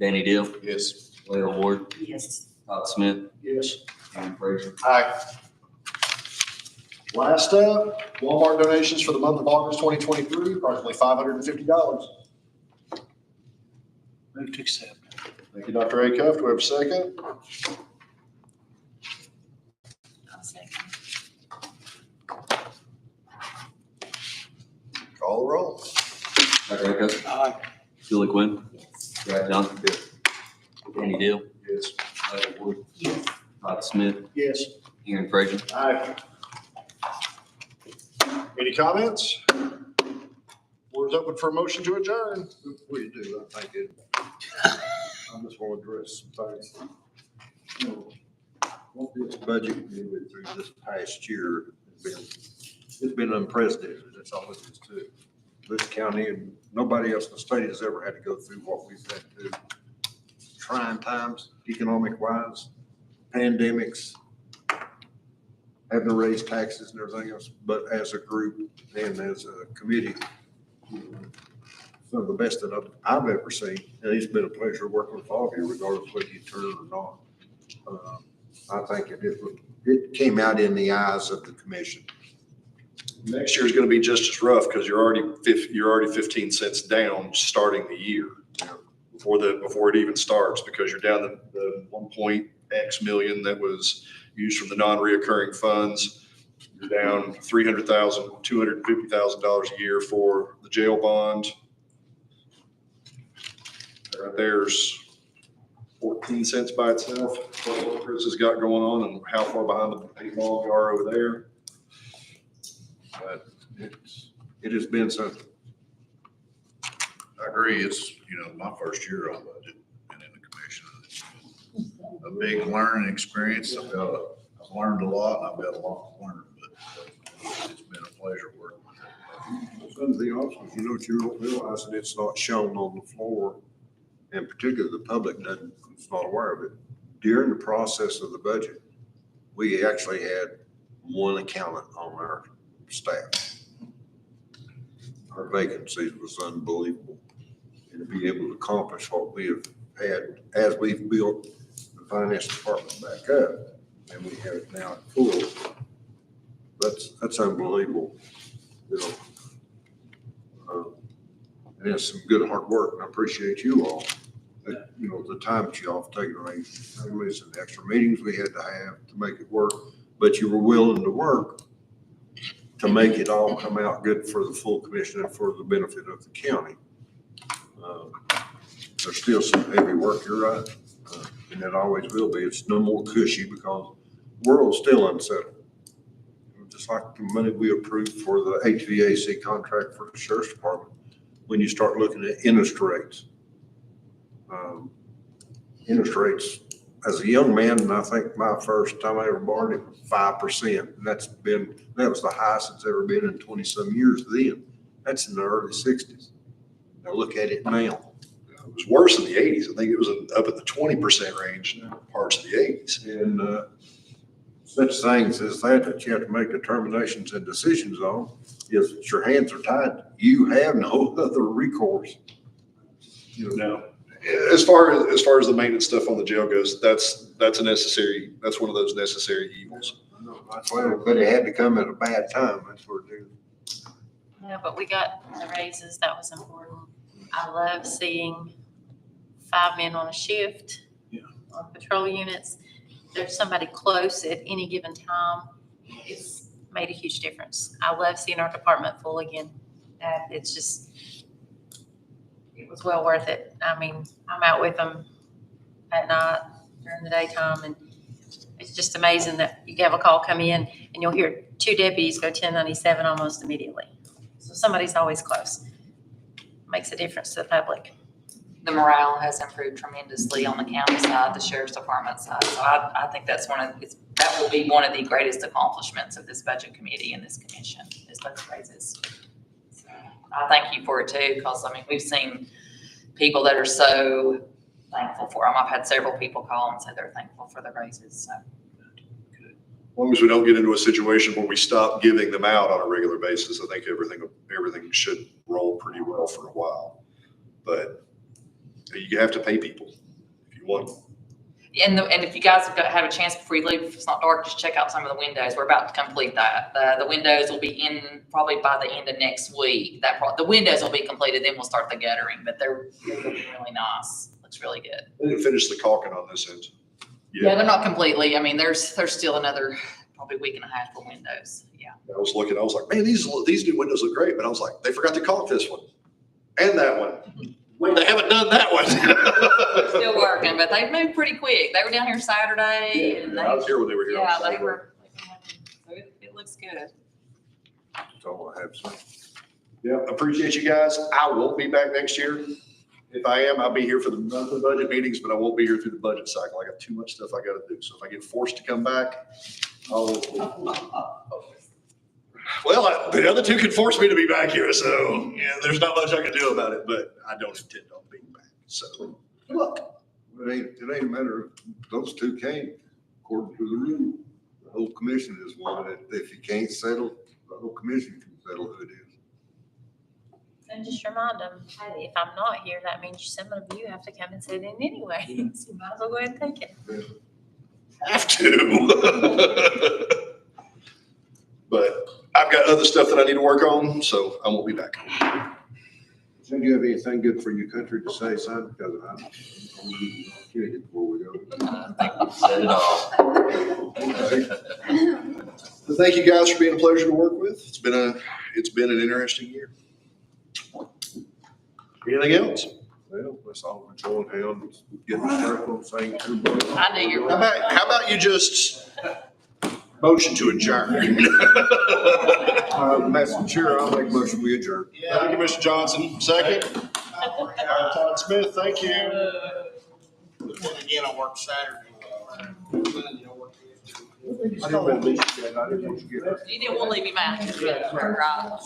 Danny Deal, Yes. Layla Ward, Yes. Todd Smith, Yes. Aaron Fraser. Aye. Last up, Walmart donations for the month of August 2023, approximately $550. Move to accept. Thank you, Dr. Acuff. Do we have a second? I'll second. Call the roll. Dr. Acuff, Aye. Julie Gwynn, Yes. Brad Johnson. Danny Deal, Yes. Layla Ward, Yes. Todd Smith, Yes. Aaron Fraser. Aye. Any comments? Floor is open for a motion to adjourn. Before you do, I think I just want to address some things. You know, what this budget we went through this past year it's been unprecedented. That's all it is to it. This county and nobody else in the state has ever had to go through what we've had to do. Trying times, economic wise, pandemics, having to raise taxes and everything else, but as a group and as a committee, some of the best that I've ever seen, and it's been a pleasure working with all of you, regardless whether you turn or not. I think it came out in the eyes of the commission. Next year is going to be just as rough because you're already 15 cents down starting the year before it even starts, because you're down the 1.x million that was used from the non-reoccurring funds. You're down $300,000, $250,000 a year for the jail bond. Right there's 14 cents by itself. What Chris has got going on and how far behind the 8 ball we are over there. But it has been something. I agree. It's, my first year on budget and in the commission. It's a big learning experience. I've learned a lot and I've got a lot to learn, but it's been a pleasure working with Some of the officers, you don't realize that it's not shown on the floor, and particularly the public is not aware of it. During the process of the budget, we actually had one accountant on our staff. Our vacancies was unbelievable. And to be able to accomplish what we have had as we've built the finance department back up, and we have it now at full, that's unbelievable. And it's some good hard work, and I appreciate you all. But, the time that you all have taken away, families and extra meetings we had to have to make it work, but you were willing to work to make it all come out good for the full commission and for the benefit of the county. There's still some heavy work, you're right, and it always will be. It's no more cushy because the world's still unsettled. Just like the money we approved for the HVAC contract for the sheriff's department, when you start looking at interest rates. Interest rates, as a young man, and I think my first time I ever borrowed it was 5%. And that was the highest it's ever been in 20-some years then. That's in the early 60s. Now look at it now. It was worse in the 80s. I think it was up at the 20% range in parts of the 80s. And such things as that you have to make determinations and decisions on, is that your hands are tied. You have no other recourse. Now, as far as the maintenance stuff on the jail goes, that's one of those necessary evils. That's why, but it had to come at a bad time. That's what it is. No, but we got the raises. That was important. I love seeing 5 men on a shift. Yeah. On patrol units. There's somebody close at any given time. It's made a huge difference. I love seeing our department full again. It's just, it was well worth it. I mean, I'm out with them at night during the daytime, and it's just amazing that you have a call come in and you'll hear 2 deputies go 1097 almost immediately. So somebody's always close. Makes a difference to the public. The morale has improved tremendously on the county side, the sheriff's department side. So I think that will be one of the greatest accomplishments of this budget committee and this commission is those raises. So I thank you for it too, because we've seen people that are so thankful for them. I've had several people call and say they're thankful for the raises. So long as we don't get into a situation where we stop giving them out on a regular basis, I think everything should roll pretty well for a while. But you have to pay people if you want. And if you guys have a chance before you leave, if it's not dark, just check out some of the windows. We're about to complete that. The windows will be in probably by the end of next week. The windows will be completed, then we'll start the guttering, but they're looking really nice. Looks really good. They didn't finish the caulking on this end. Yeah, they're not completely. I mean, there's still another probably week and a half for windows. Yeah. I was looking, I was like, man, these new windows look great, but I was like, they forgot to caulk this one and that one. Wait, they haven't done that one. Still working, but they've moved pretty quick. They were down here Saturday and I was here when they were here. yeah, they were. So it looks good. That's all I have to say. Yeah, appreciate you guys. I won't be back next year. If I am, I'll be here for the monthly budget meetings, but I won't be here through the budget cycle. I got too much stuff I gotta do. So if I get forced to come back, well, the other two can force me to be back here, so, yeah, there's not much I can do about it, but I don't intend on being back, so. Look, It ain't a matter of, those two can't, according to the rule. The whole commission is one that if you can't settle, the whole commission can settle who it is. And just remind them, hey, if I'm not here, that means some of you have to come and sit in anyway. So you might as well go ahead and take it. have to. But I've got other stuff that I need to work on, so I won't be back. Do you have anything good for your country to say, son? Because I'm kidding before we go. I think we've said it all. So thank you guys for being a pleasure to work with. It's been an interesting year. Anything else? Well, let's all join hands, get the circle, sing everybody. I knew you were. How about you just motion to adjourn? Madam Chair, I'll make a motion, we adjourn. Thank you, Mr. Johnson. Second? Todd Smith, thank you. Again, I work Saturday. I didn't want to leave you, Ken. I didn't want you to get You didn't want to leave him out. Right.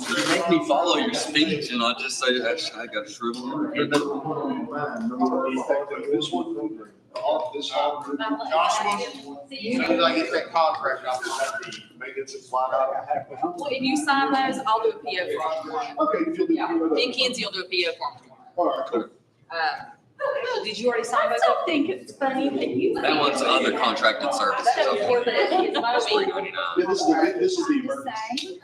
You make me follow your speech and I just say, I got to shrivel up. This one, this one. Joshua, as soon as I get that contract, I'll just have to Maintenance and flat out. Well, if you sign those, I'll do a PO form tomorrow. Okay, if you'll do. Yeah, me and Kenzie will do a PO form tomorrow. All right, cool. Did you already sign those? I think it's funny that you. That one's under contracted services. So for the, it's mostly. Yeah, this is the emergency. Same.